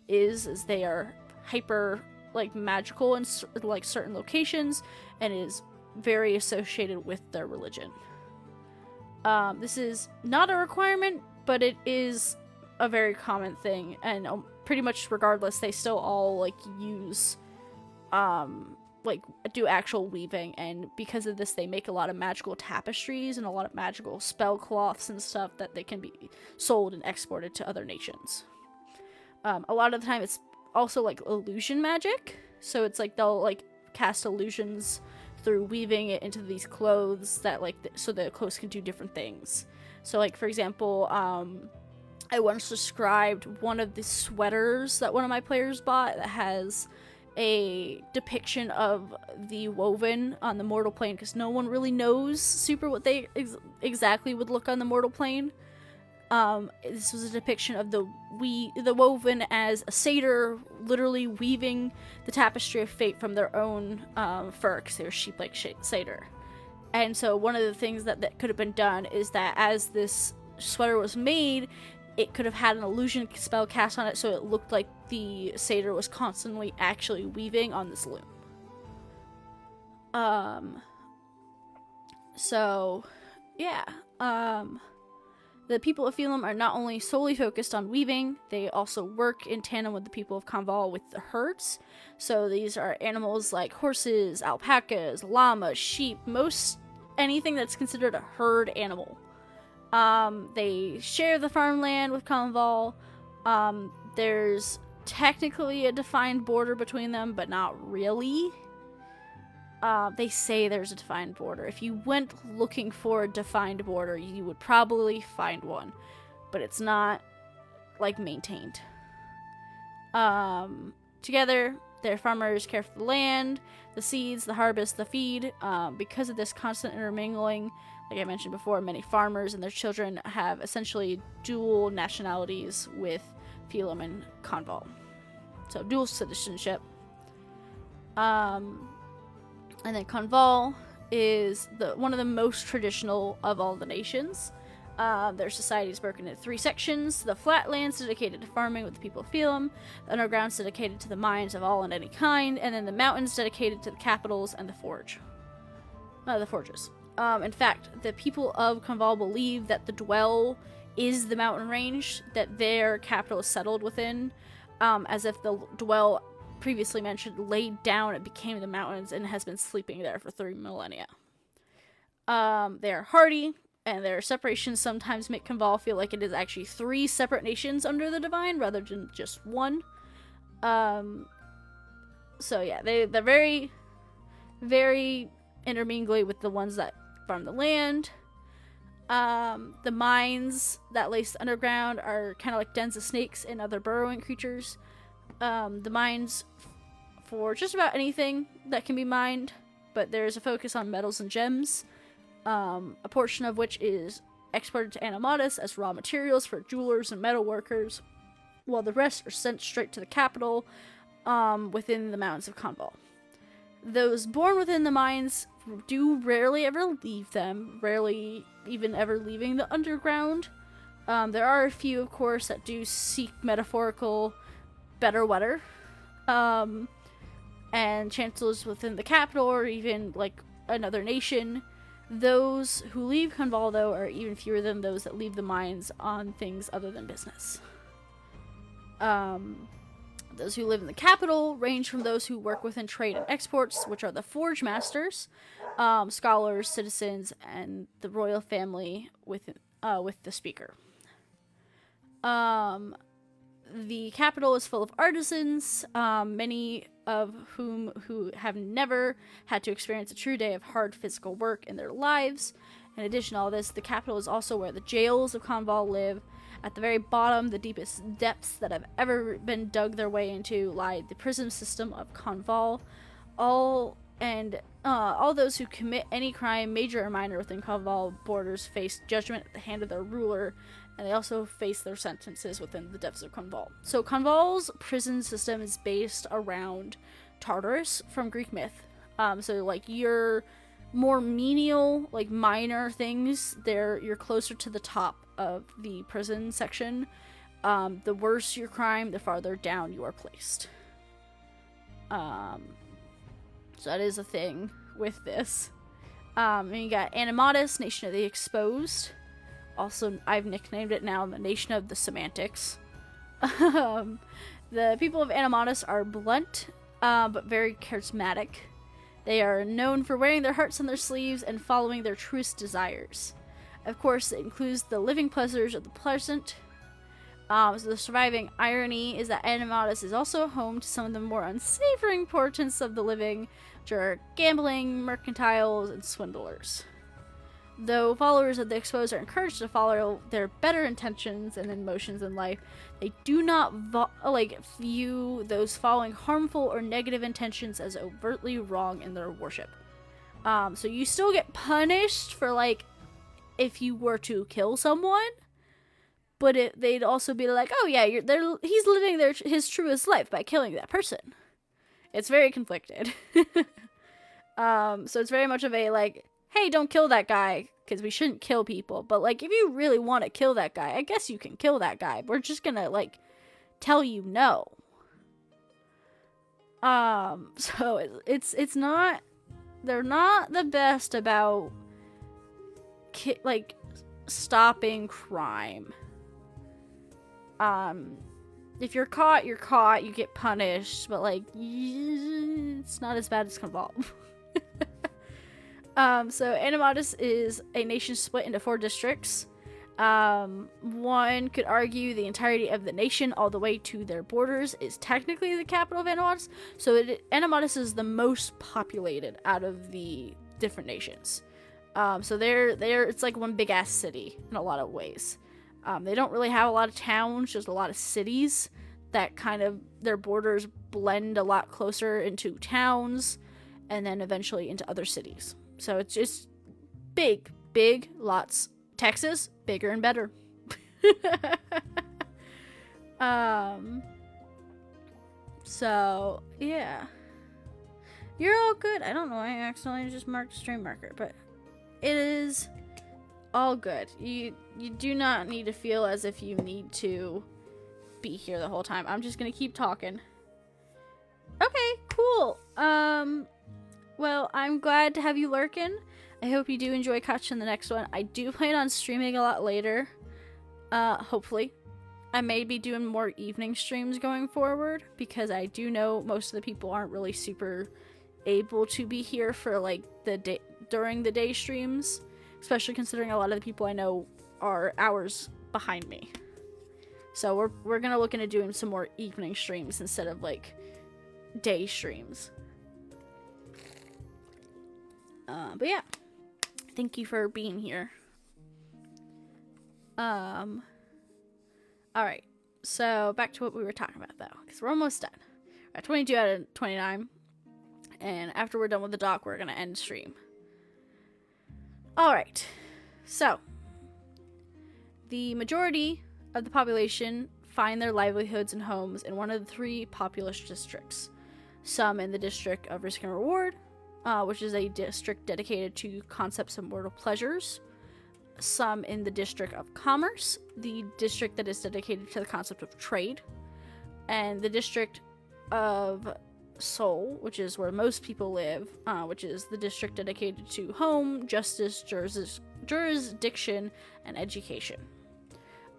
is they are hyper like magical in like certain locations, and is very associated with their religion. This is not a requirement, but it is a very common thing, and pretty much regardless, they still all like use like do actual weaving, and because of this they make a lot of magical tapestries and a lot of magical spell cloths and stuff that they can be sold and exported to other nations. A lot of the time it's also like illusion magic, so it's like they'll like cast illusions through weaving it into these clothes that like so the clothes can do different things. So like for example, I once described one of the sweaters that one of my players bought that has a depiction of the woven on the mortal plane, because no one really knows super what they exactly would look on the mortal plane. This was a depiction of the woven as a satyr literally weaving the tapestry of fate from their own fur, because they were sheep-like satyr. And so one of the things that could have been done is that as this sweater was made, it could have had an illusion spell cast on it, so it looked like the satyr was constantly actually weaving on this loom. So, yeah. The people of Phelim are not only solely focused on weaving, they also work in tandem with the people of Conval with the herds. So these are animals like horses, alpacas, llamas, sheep, anything that's considered a herd animal. They share the farmland with Conval. There's technically a defined border between them, but not really. They say there's a defined border. If you went looking for a defined border, you would probably find one, but it's not, like, maintained. Together, their farmers care for the land, the seeds, the harvest, the feed. Because of this constant intermingling, like I mentioned before, many farmers and their children have essentially dual nationalities with Phelim and Conval. So, dual citizenship. And then Conval is one of the most traditional of all the nations. Their society is broken into 3 sections: the flatlands dedicated to farming with the people of Phelim, the undergrounds dedicated to the mines of all and any kind, and then the mountains dedicated to the capitals and the forges. In fact, the people of Conval believe that the Dwell is the mountain range that their capital is settled within, as if the Dwell previously mentioned laid down and became the mountains and has been sleeping there for 3 millennia. They are hardy, and their separations sometimes make Conval feel like it is actually 3 separate nations under the Divine rather than just one. So yeah, they're very, very intermingling with the ones that farm the land. The mines that lace the underground are kind of like dens of snakes and other burrowing creatures. The mines for just about anything that can be mined, but there's a focus on metals and gems, a portion of which is exported to Animatus as raw materials for jewelers and metal workers, while the rest are sent straight to the capital within the mountains of Conval. Those born within the mines do rarely ever leave them, rarely even ever leaving the underground. There are a few, of course, that do seek metaphorical better weather, and chancellors within the capital or even like another nation. Those who leave Conval, though, are even fewer than those that leave the mines on things other than business. Those who live in the capital range from those who work within trade and exports, which are the forge masters, scholars, citizens, and the royal family with the speaker. The capital is full of artisans, many of who have never had to experience a true day of hard physical work in their lives. In addition to all this, the capital is also where the jails of Conval live. At the very bottom, the deepest depths that have ever been dug their way into, lie the prison system of Conval. All those who commit any crime, major or minor, within Conval borders face judgment at the hand of their ruler, and they also face their sentences within the depths of Conval. So Conval's prison system is based around Tartarus from Greek myth. So like your more menial, like minor things, you're closer to the top of the prison section. The worse your crime, the farther down you are placed. So that is a thing with this. And you got Animatus, Nation of the Exposed. Also, I've nicknamed it now the Nation of the Semantics. The people of Animatus are blunt, but very charismatic. They are known for wearing their hearts on their sleeves and following their truest desires. Of course, it includes the living pleasures of the pleasant. So the surviving irony is that Animatus is also home to some of the more unsavory portents of the living, which are gambling, mercantiles, and swindlers. Though followers of the Exposed are encouraged to follow their better intentions and emotions in life, they do not view those following harmful or negative intentions as overtly wrong in their worship. So you still get punished for, like, if you were to kill someone, but they'd also be like, oh yeah, he's living his truest life by killing that person. It's very conflicted. So it's very much of a, like, hey, don't kill that guy, because we shouldn't kill people. But, like, if you really want to kill that guy, I guess you can kill that guy. We're just gonna, like, tell you no. So it's not, they're not the best about, like, stopping crime. If you're caught, you're caught, you get punished, but, like, it's not as bad as Cabal. So Animatus is a nation split into 4 districts. One could argue the entirety of the nation, all the way to their borders, is technically the capital of Animatus. So Animatus is the most populated out of the different nations. So it's like one big ass city in a lot of ways. They don't really have a lot of towns, just a lot of cities that kind of, their borders blend a lot closer into towns and then eventually into other cities. So it's just big, lots. Texas, bigger and better. So, yeah. You're all good. I don't know why I accidentally just marked a stream marker, but it is all good. You do not need to feel as if you need to be here the whole time. I'm just gonna keep talking. Okay, cool. Well, I'm glad to have you lurking. I hope you do enjoy catching the next one. I do plan on streaming a lot later. Hopefully. I may be doing more evening streams going forward, because I do know most of the people aren't really super able to be here for, like, the day during the day streams, especially considering a lot of the people I know are hours behind me. So we're gonna look into doing some more evening streams instead of, like, day streams. But yeah, thank you for being here. Alright, so back to what we were talking about, though, because we're almost done. We're at 22 out of 29, and after we're done with the doc, we're gonna end stream. Alright, so the majority of the population find their livelihoods and homes in one of the 3 populous districts. Some in the district of Risk and Reward, which is a district dedicated to concepts of mortal pleasures. Some in the district of Commerce, the district that is dedicated to the concept of trade. And the district of Soul, which is where most people live, which is the district dedicated to home, justice, jurisdiction, and education.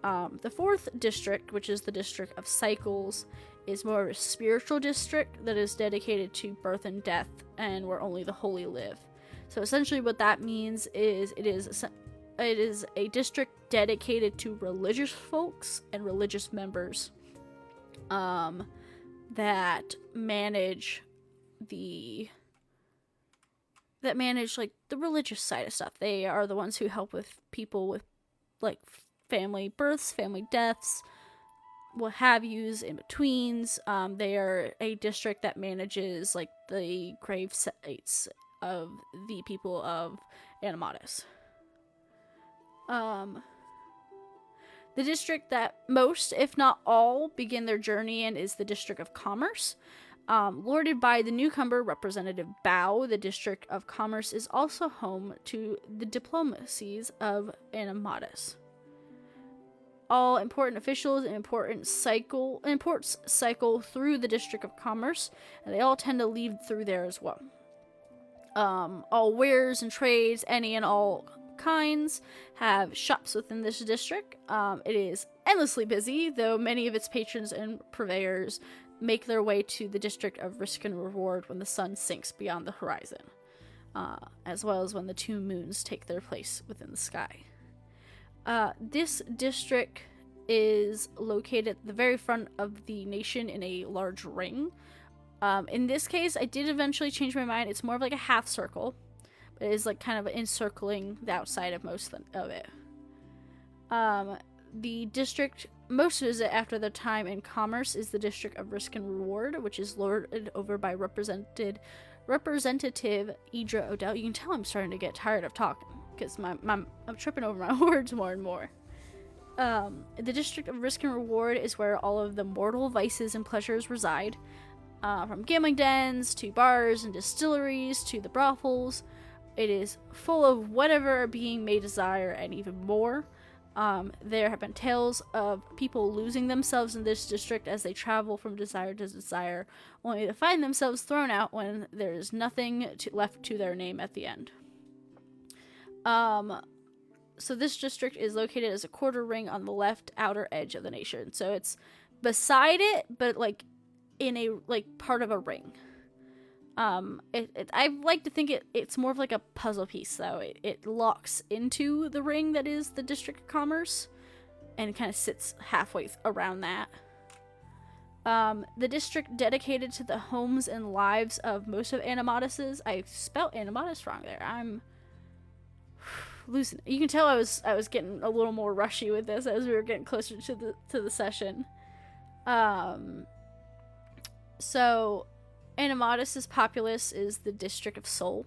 The 4th district, which is the district of Cycles, is more of a spiritual district that is dedicated to birth and death, and where only the holy live. So essentially what that means is it is a district dedicated to religious folks and religious members that manage like the religious side of stuff. They are the ones who help with people with, like, family births, family deaths, what have yous, in betweens. They are a district that manages, like, the grave sites of the people of Animatus. The district that most, if not all, begin their journey in is the district of Commerce. Lorded by the newcomer Representative Bao, the District of Commerce is also home to the diplomacies of Animatus. All important officials and imports cycle through the District of Commerce, and they all tend to leave through there as well. All wares and trades, any and all kinds, have shops within this district. It is endlessly busy, though many of its patrons and purveyors make their way to the District of Risk and Reward when the sun sinks beyond the horizon, as well as when the 2 moons take their place within the sky. This district is located at the very front of the nation in a large ring. In this case, I did eventually change my mind. It's more of like a half circle, but it is like kind of encircling the outside of most of it. The district most visit after their time in commerce is the District of Risk and Reward, which is lorded over by Representative Idra Odell. You can tell I'm starting to get tired of talking because I'm tripping over my words more and more. The District of Risk and Reward is where all of the mortal vices and pleasures reside, from gambling dens to bars and distilleries to the brothels. It is full of whatever a being may desire and even more. There have been tales of people losing themselves in this district as they travel from desire to desire, only to find themselves thrown out when there is nothing left to their name at the end. So this district is located as a quarter ring on the left outer edge of the nation. So it's beside it, but like in a part of a ring. I like to think it's more of like a puzzle piece, though. It locks into the ring that is the District of Commerce and kind of sits halfway around that. The district dedicated to the homes and lives of most of Animatus's. I spelled Animatus wrong there. I'm losing. You can tell I was getting a little more rushy with this as we were getting closer to the session. So Animatus's populace is the District of Seoul.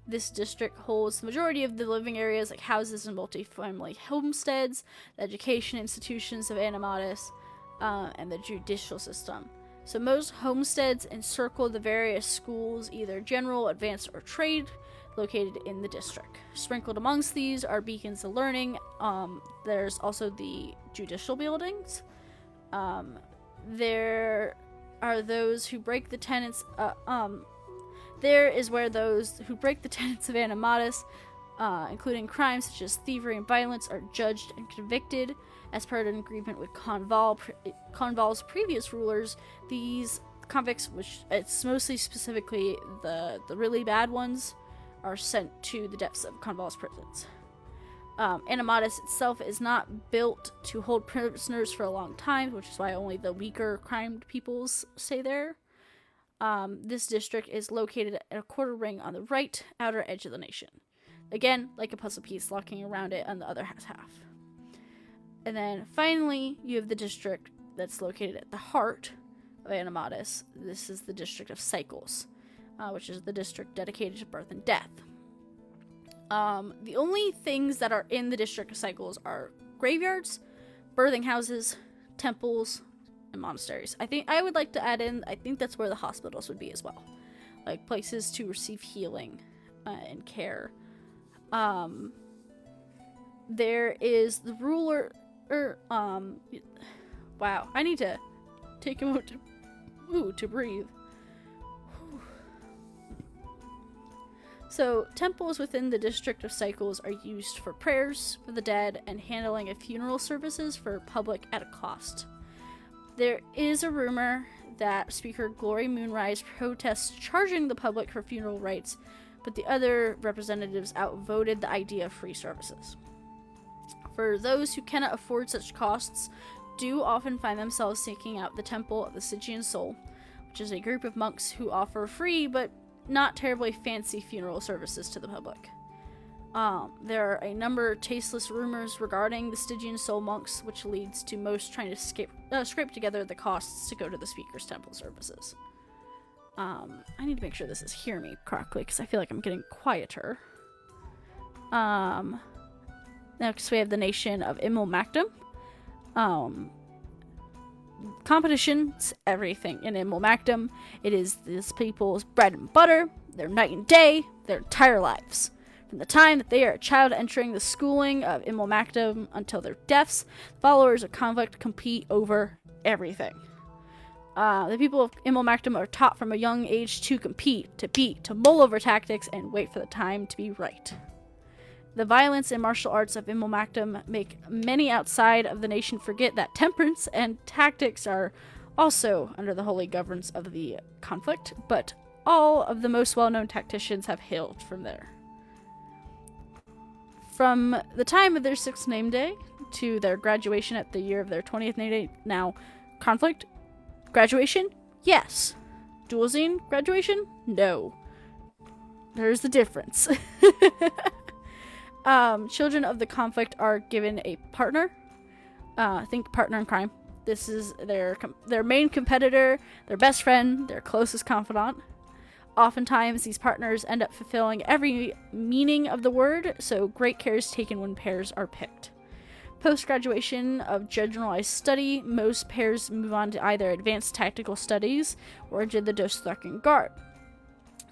This district holds the majority of the living areas like houses and multi-family homesteads, the education institutions of Animatus, and the judicial system. So most homesteads encircle the various schools, either general, advanced, or trade, located in the district. Sprinkled amongst these are beacons of learning. There's also the judicial buildings. There are those who break the tenets. There is where those who break the tenets of Animatus, including crimes such as thievery and violence, are judged and convicted. As part of an agreement with Conval's previous rulers, these convicts, which it's mostly specifically the really bad ones, are sent to the depths of Conval's prisons. Animatus itself is not built to hold prisoners for a long time, which is why only the weaker crimed peoples stay there. This district is located at a quarter ring on the right outer edge of the nation. Again, like a puzzle piece, locking around it on the other half. And then finally, you have the district that's located at the heart of Animatus. This is the District of Cycles, which is the district dedicated to birth and death. The only things that are in the District of Cycles are graveyards, birthing houses, temples, and monasteries. I would like to add in, I think that's where the hospitals would be as well. Like places to receive healing and care. There is the ruler, wow, I need to take a moment to breathe. So, temples within the District of Cycles are used for prayers for the dead and handling of funeral services for public at a cost. There is a rumor that Speaker Glory Moonrise protests charging the public for funeral rites, but the other representatives outvoted the idea of free services. For those who cannot afford such costs, do often find themselves seeking out the Temple of the Stygian Soul, which is a group of monks who offer free but not terribly fancy funeral services to the public. There are a number of tasteless rumors regarding the Stygian Soul monks, which leads to most trying to scrape together the costs to go to the Speaker's temple services. I need to make sure this is hearing me correctly, because I feel like I'm getting quieter. Next we have the nation of Imul Mactum. competition's everything in Immelmactum. It is these people's bread and butter, their night and day, their entire lives. From the time that they are a child entering the schooling of Immelmactum until their deaths, followers of conflict compete over everything. The people of Immelmactum are taught from a young age to compete, to beat, to mull over tactics, and wait for the time to be right. The violence and martial arts of Immelmactum make many outside of the nation forget that temperance and tactics are also under the holy governance of the conflict, but all of the most well-known tacticians have hailed from there. From the time of their 6th name day to their graduation at the year of their 20th name day, now, conflict, graduation, yes. Dual-zine, graduation, no. There's the difference. Children of the conflict are given a partner. Think partner in crime. This is their main competitor, their best friend, their closest confidant. Oftentimes, these partners end up fulfilling every meaning of the word, so great care is taken when pairs are picked. Post-graduation of generalized study, most pairs move on to either advanced tactical studies or to the Dostrec Guard.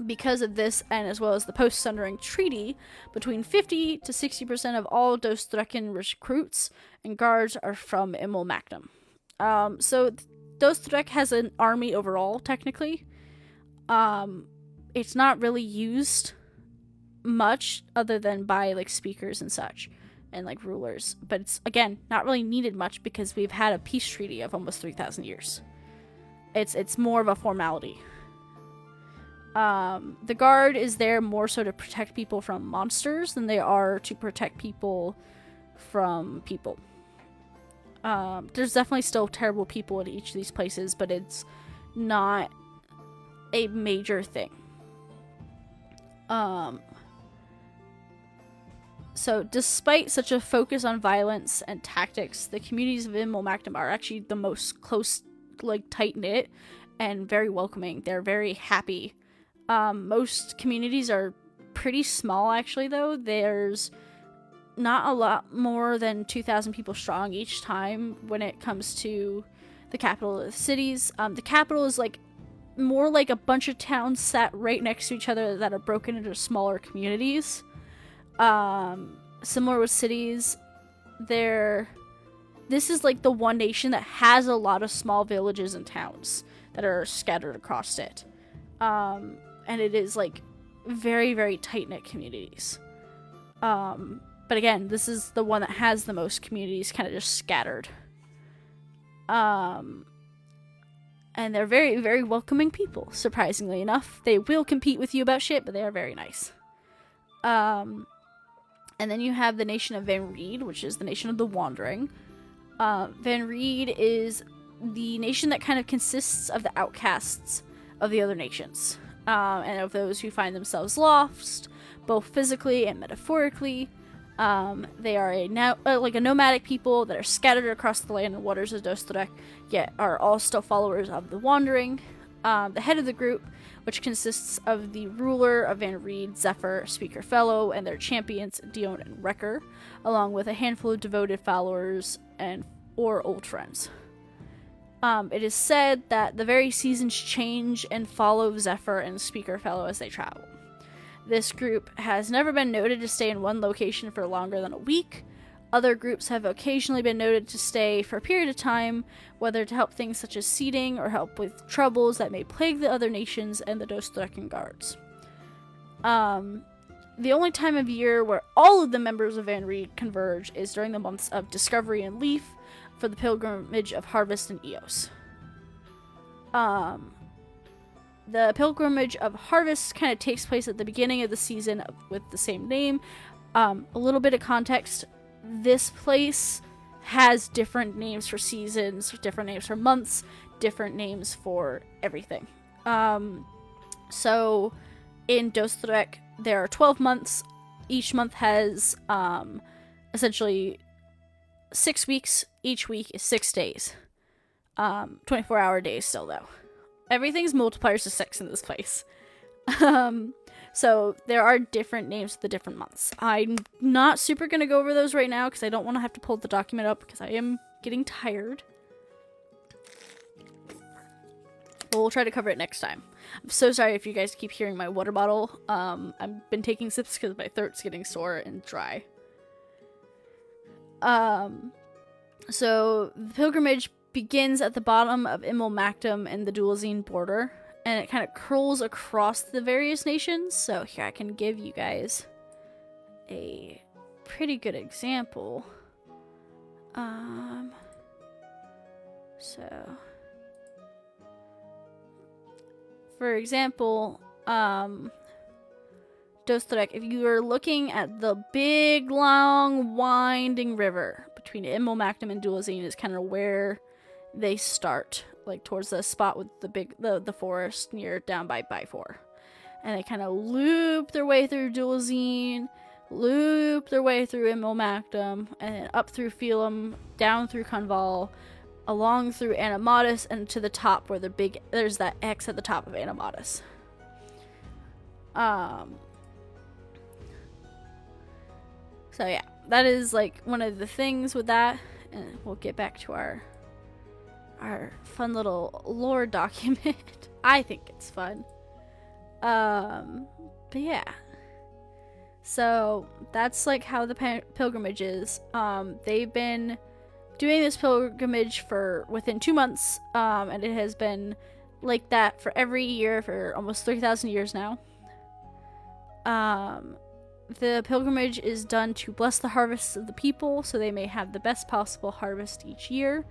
Because of this, and as well as the post-sundering treaty, between 50 to 60% of all Dostrecan recruits and guards are from Immelmactum. So Dostrec has an army overall, technically. It's not really used much other than by, like, speakers and such, and, like, rulers. But it's, again, not really needed much because we've had a peace treaty of almost 3,000 years. It's more of a formality. The guard is there more so to protect people from monsters than they are to protect people from people. There's definitely still terrible people in each of these places, but it's not a major thing. So despite such a focus on violence and tactics, the communities of Immelmactum are actually the most close, like, tight-knit and very welcoming. They're very happy. Most communities are pretty small, actually, though. There's not a lot more than 2,000 people strong each time when it comes to the capital of the cities. The capital is, like, more like a bunch of towns sat right next to each other that are broken into smaller communities. Similar with cities, this is like the one nation that has a lot of small villages and towns that are scattered across it. And it is, like, very, very tight-knit communities. But again, this is the one that has the most communities kind of just scattered. And they're very, very welcoming people, surprisingly enough. They will compete with you about shit, but they are very nice. And then you have the nation of Van Reed, which is the nation of the Wandering. Van Reed is the nation that kind of consists of the outcasts of the other nations. And of those who find themselves lost, both physically and metaphorically. They are a nomadic people that are scattered across the land and waters of Dostrec, yet are all still followers of the Wandering. The head of the group, which consists of the ruler of Van Reed, Zephyr, Speaker Fellow, and their champions, Dion and Wrecker, along with a handful of devoted followers or old friends. It is said that the very seasons change and follow Zephyr and Speaker Fellow as they travel. This group has never been noted to stay in one location for longer than a week. Other groups have occasionally been noted to stay for a period of time, whether to help things such as seeding or help with troubles that may plague the other nations and the Dostrecan guards. The only time of year where all of the members of Van Reed converge is during the months of Discovery and Leaf for the pilgrimage of Harvest and Eos. The pilgrimage of Harvest kind of takes place at the beginning of the season with the same name. A little bit of context. This place has different names for seasons, different names for months, different names for everything. So in Dostrec, there are 12 months. Each month has essentially 6 weeks. Each week is 6 days. 24-hour days still, though. Everything's multipliers of 6 in this place. So there are different names for the different months. I'm not super going to go over those right now because I don't want to have to pull the document up because I am getting tired. we'll try to cover it next time. I'm so sorry if you guys keep hearing my water bottle. I've been taking sips because my throat's getting sore and dry. So the pilgrimage begins at the bottom of Immelmactum and the Dualzine border, and it kind of curls across the various nations. So here I can give you guys a pretty good example. So for example, Dostrec, if you are looking at the big, long, winding river between Immelmactum and Dualzine, is kind of where they start, like towards the spot with the forest near down by Bifor. And they kind of loop their way through Dualzine, loop their way through Immelmactum, and then up through Phelum, down through Conval, along through Animatus, and to the top where there's that X at the top of Animatus. So yeah, that is like one of the things with that, and we'll get back to our fun little lore document. I think it's fun. But yeah. So that's like how the pilgrimage is. They've been doing this pilgrimage for within 2 months, and it has been like that for every year for almost 3,000 years now. The pilgrimage is done to bless the harvests of the people, so they may have the best possible harvest each year.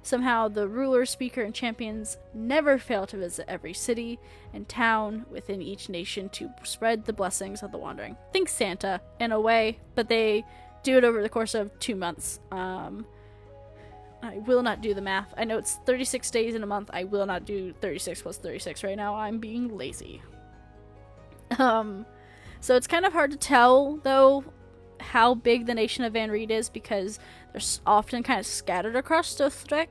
Somehow, the ruler, speaker, and champions never fail to visit every city and town within each nation to spread the blessings of the wandering. Think Santa, in a way, but they do it over the course of 2 months. I will not do the math. I know it's 36 days in a month. I will not do 36 plus 36 right now. I'm being lazy. So it's kind of hard to tell, though, how big the nation of Van Reed is, because they're often kind of scattered across Dostrec.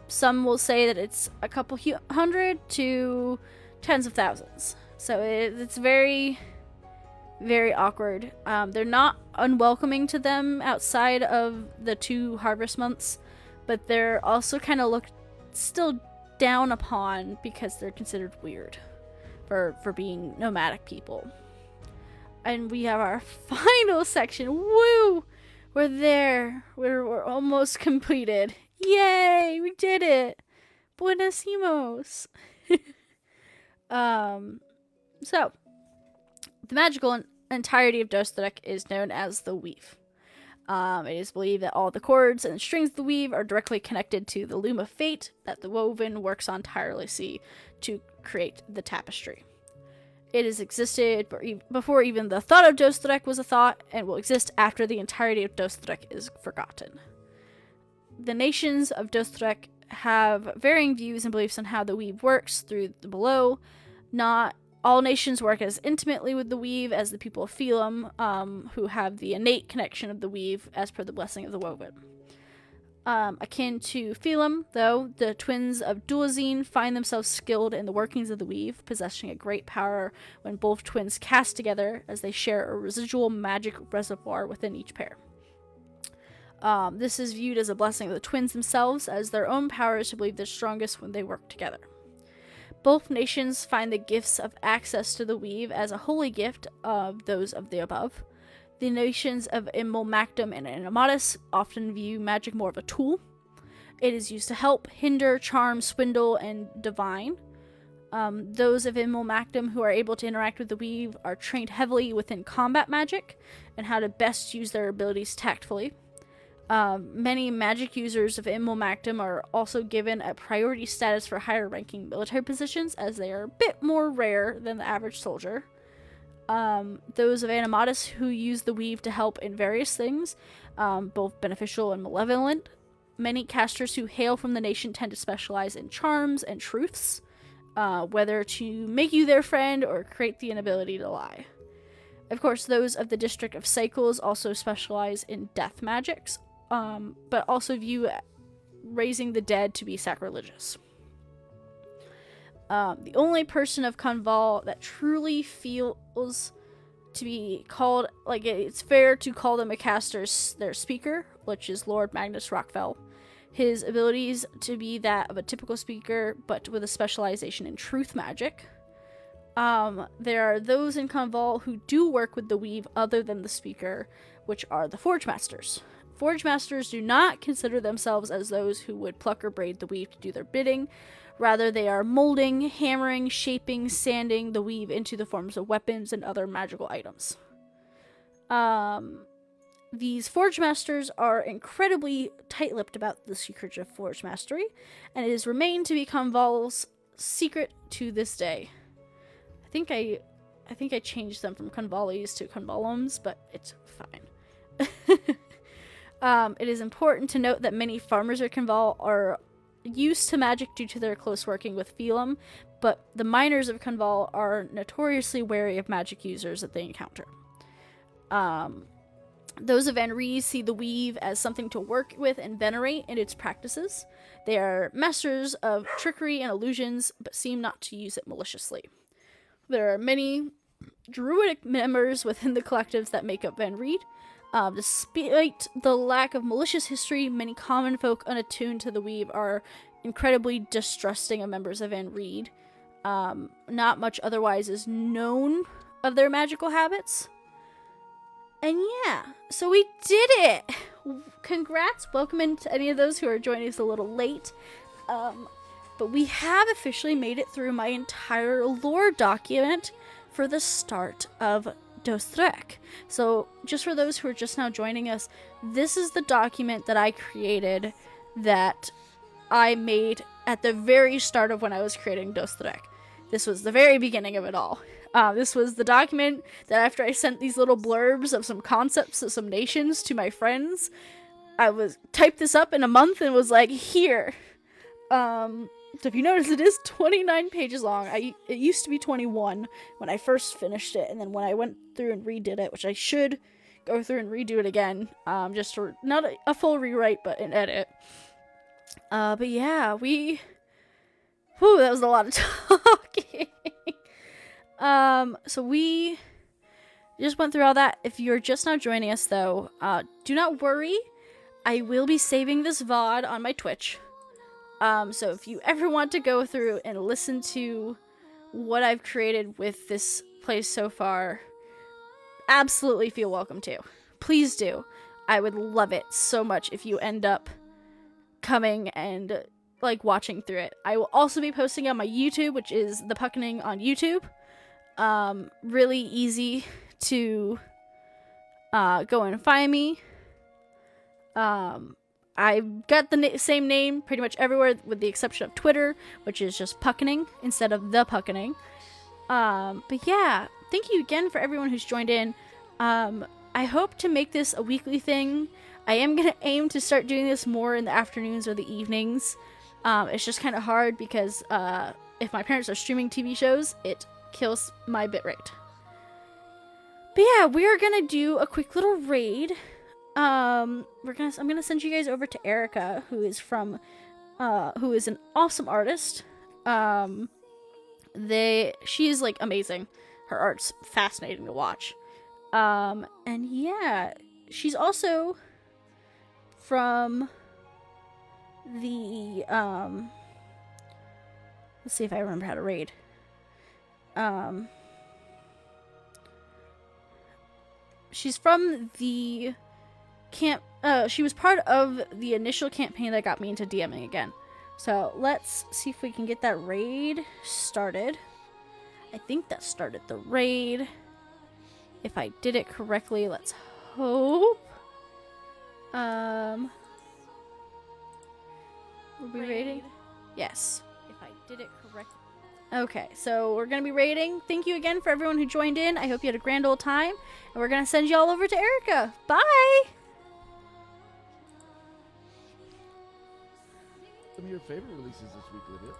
Some will say that it's a couple hundred to tens of thousands. So it's very, very awkward. They're not unwelcoming to them outside of the 2 harvest months, but they're also kind of looked still down upon because they're considered weird for being nomadic people. And we have our final section. Woo! We're there. We're almost completed. Yay! We did it! Buenos himos! So, the magical entirety of Dostrec is known as the weave. It is believed that all the cords and strings of the weave are directly connected to the loom of fate that the woven works on tirelessly to create the tapestry. It has existed before even the thought of Dostrec was a thought, and will exist after the entirety of Dostrec is forgotten. The nations of Dostrec have varying views and beliefs on how the weave works through the below. Not all nations work as intimately with the weave as the people of Phelum, who have the innate connection of the weave as per the blessing of the woven. Akin to Phelum, though, the twins of Dualzine find themselves skilled in the workings of the weave, possessing a great power when both twins cast together, as they share a residual magic reservoir within each pair. This is viewed as a blessing of the twins themselves, as their own power is to believe they're strongest when they work together. Both nations find the gifts of access to the weave as a holy gift of those of the above. The nations of Immelmactum and Animatus often view magic more of a tool. It is used to help, hinder, charm, swindle, and divine. Those of Immelmactum who are able to interact with the weave are trained heavily within combat magic and how to best use their abilities tactfully. Many magic users of Immelmactum are also given a priority status for higher ranking military positions, as they are a bit more rare than the average soldier. Those of Animatus who use the weave to help in various things, both beneficial and malevolent. Many casters who hail from the nation tend to specialize in charms and truths, whether to make you their friend or create the inability to lie. Of course, those of the district of Cycles also specialize in death magics, but also view raising the dead to be sacrilegious. The only person of Conval that truly feels to be called, it's fair to call them a caster, their speaker, which is Lord Magnus Rockfell. His abilities to be that of a typical speaker, but with a specialization in truth magic. There are those in Conval who do work with the weave other than the speaker, which are the Forge Masters. Forge Masters do not consider themselves as those who would pluck or braid the weave to do their bidding. Rather, they are molding, hammering, shaping, sanding the weave into the forms of weapons and other magical items. These Forge Masters are incredibly tight-lipped about the secret of Forge Mastery, and it has remained to be Conval's secret to this day. I think I changed them from Convalis to Convalums, but it's fine. It is important to note that many farmers of Conval are used to magic due to their close working with Phelim, but the miners of Conval are notoriously wary of magic users that they encounter. Those of Enri see the weave as something to work with and venerate in its practices. They are masters of trickery and illusions, but seem not to use it maliciously. There are many druidic members within the collectives that make up Van Reed. Despite the lack of malicious history, many common folk unattuned to the weave are incredibly distrusting of members of Van Reed. Not much otherwise is known of their magical habits. And yeah, so we did it! Congrats, welcome in to any of those who are joining us a little late. But we have officially made it through my entire lore document for the start of Dostrec. So just for those who are just now joining us, this is the document that I created that I made at the very start of when I was creating Dostrec. This was the very beginning of it all. This was the document that after I sent these little blurbs of some concepts of some nations to my friends, I typed this up in a month and was like, here. So if you notice, it is 29 pages long. It used to be 21 when I first finished it, and then when I went through and redid it, which I should go through and redo it again, just for not a full rewrite, but an edit. But yeah, that was a lot of talking. So we just went through all that. If you're just now joining us, though, do not worry. I will be saving this VOD on my Twitch. So if you ever want to go through and listen to what I've created with this place so far, absolutely feel welcome to. Please do. I would love it so much if you end up coming and watching through it. I will also be posting on my YouTube, which is The Puckening on YouTube. Really easy to go and find me. I've got the same name pretty much everywhere with the exception of Twitter, which is just Puckening instead of The Puckening. But yeah, thank you again for everyone who's joined in. I hope to make this a weekly thing. I am going to aim to start doing this more in the afternoons or the evenings. It's just kind of hard because if my parents are streaming TV shows, it kills my bitrate. But yeah, we are going to do a quick little raid. I'm gonna send you guys over to Erica, who is an awesome artist. She's amazing. Her art's fascinating to watch. And yeah, she's also from the let's see if I remember how to raid. She's from the camp. She was part of the initial campaign that got me into DMing again. So let's see if we can get that raid started. I think that started the raid. If I did it correctly, let's hope. Were we raiding? Yes. If I did it correctly. Okay, so we're going to be raiding. Thank you again for everyone who joined in. I hope you had a grand old time. And we're going to send you all over to Erica. Bye! Some of your favorite releases this week, Lydia?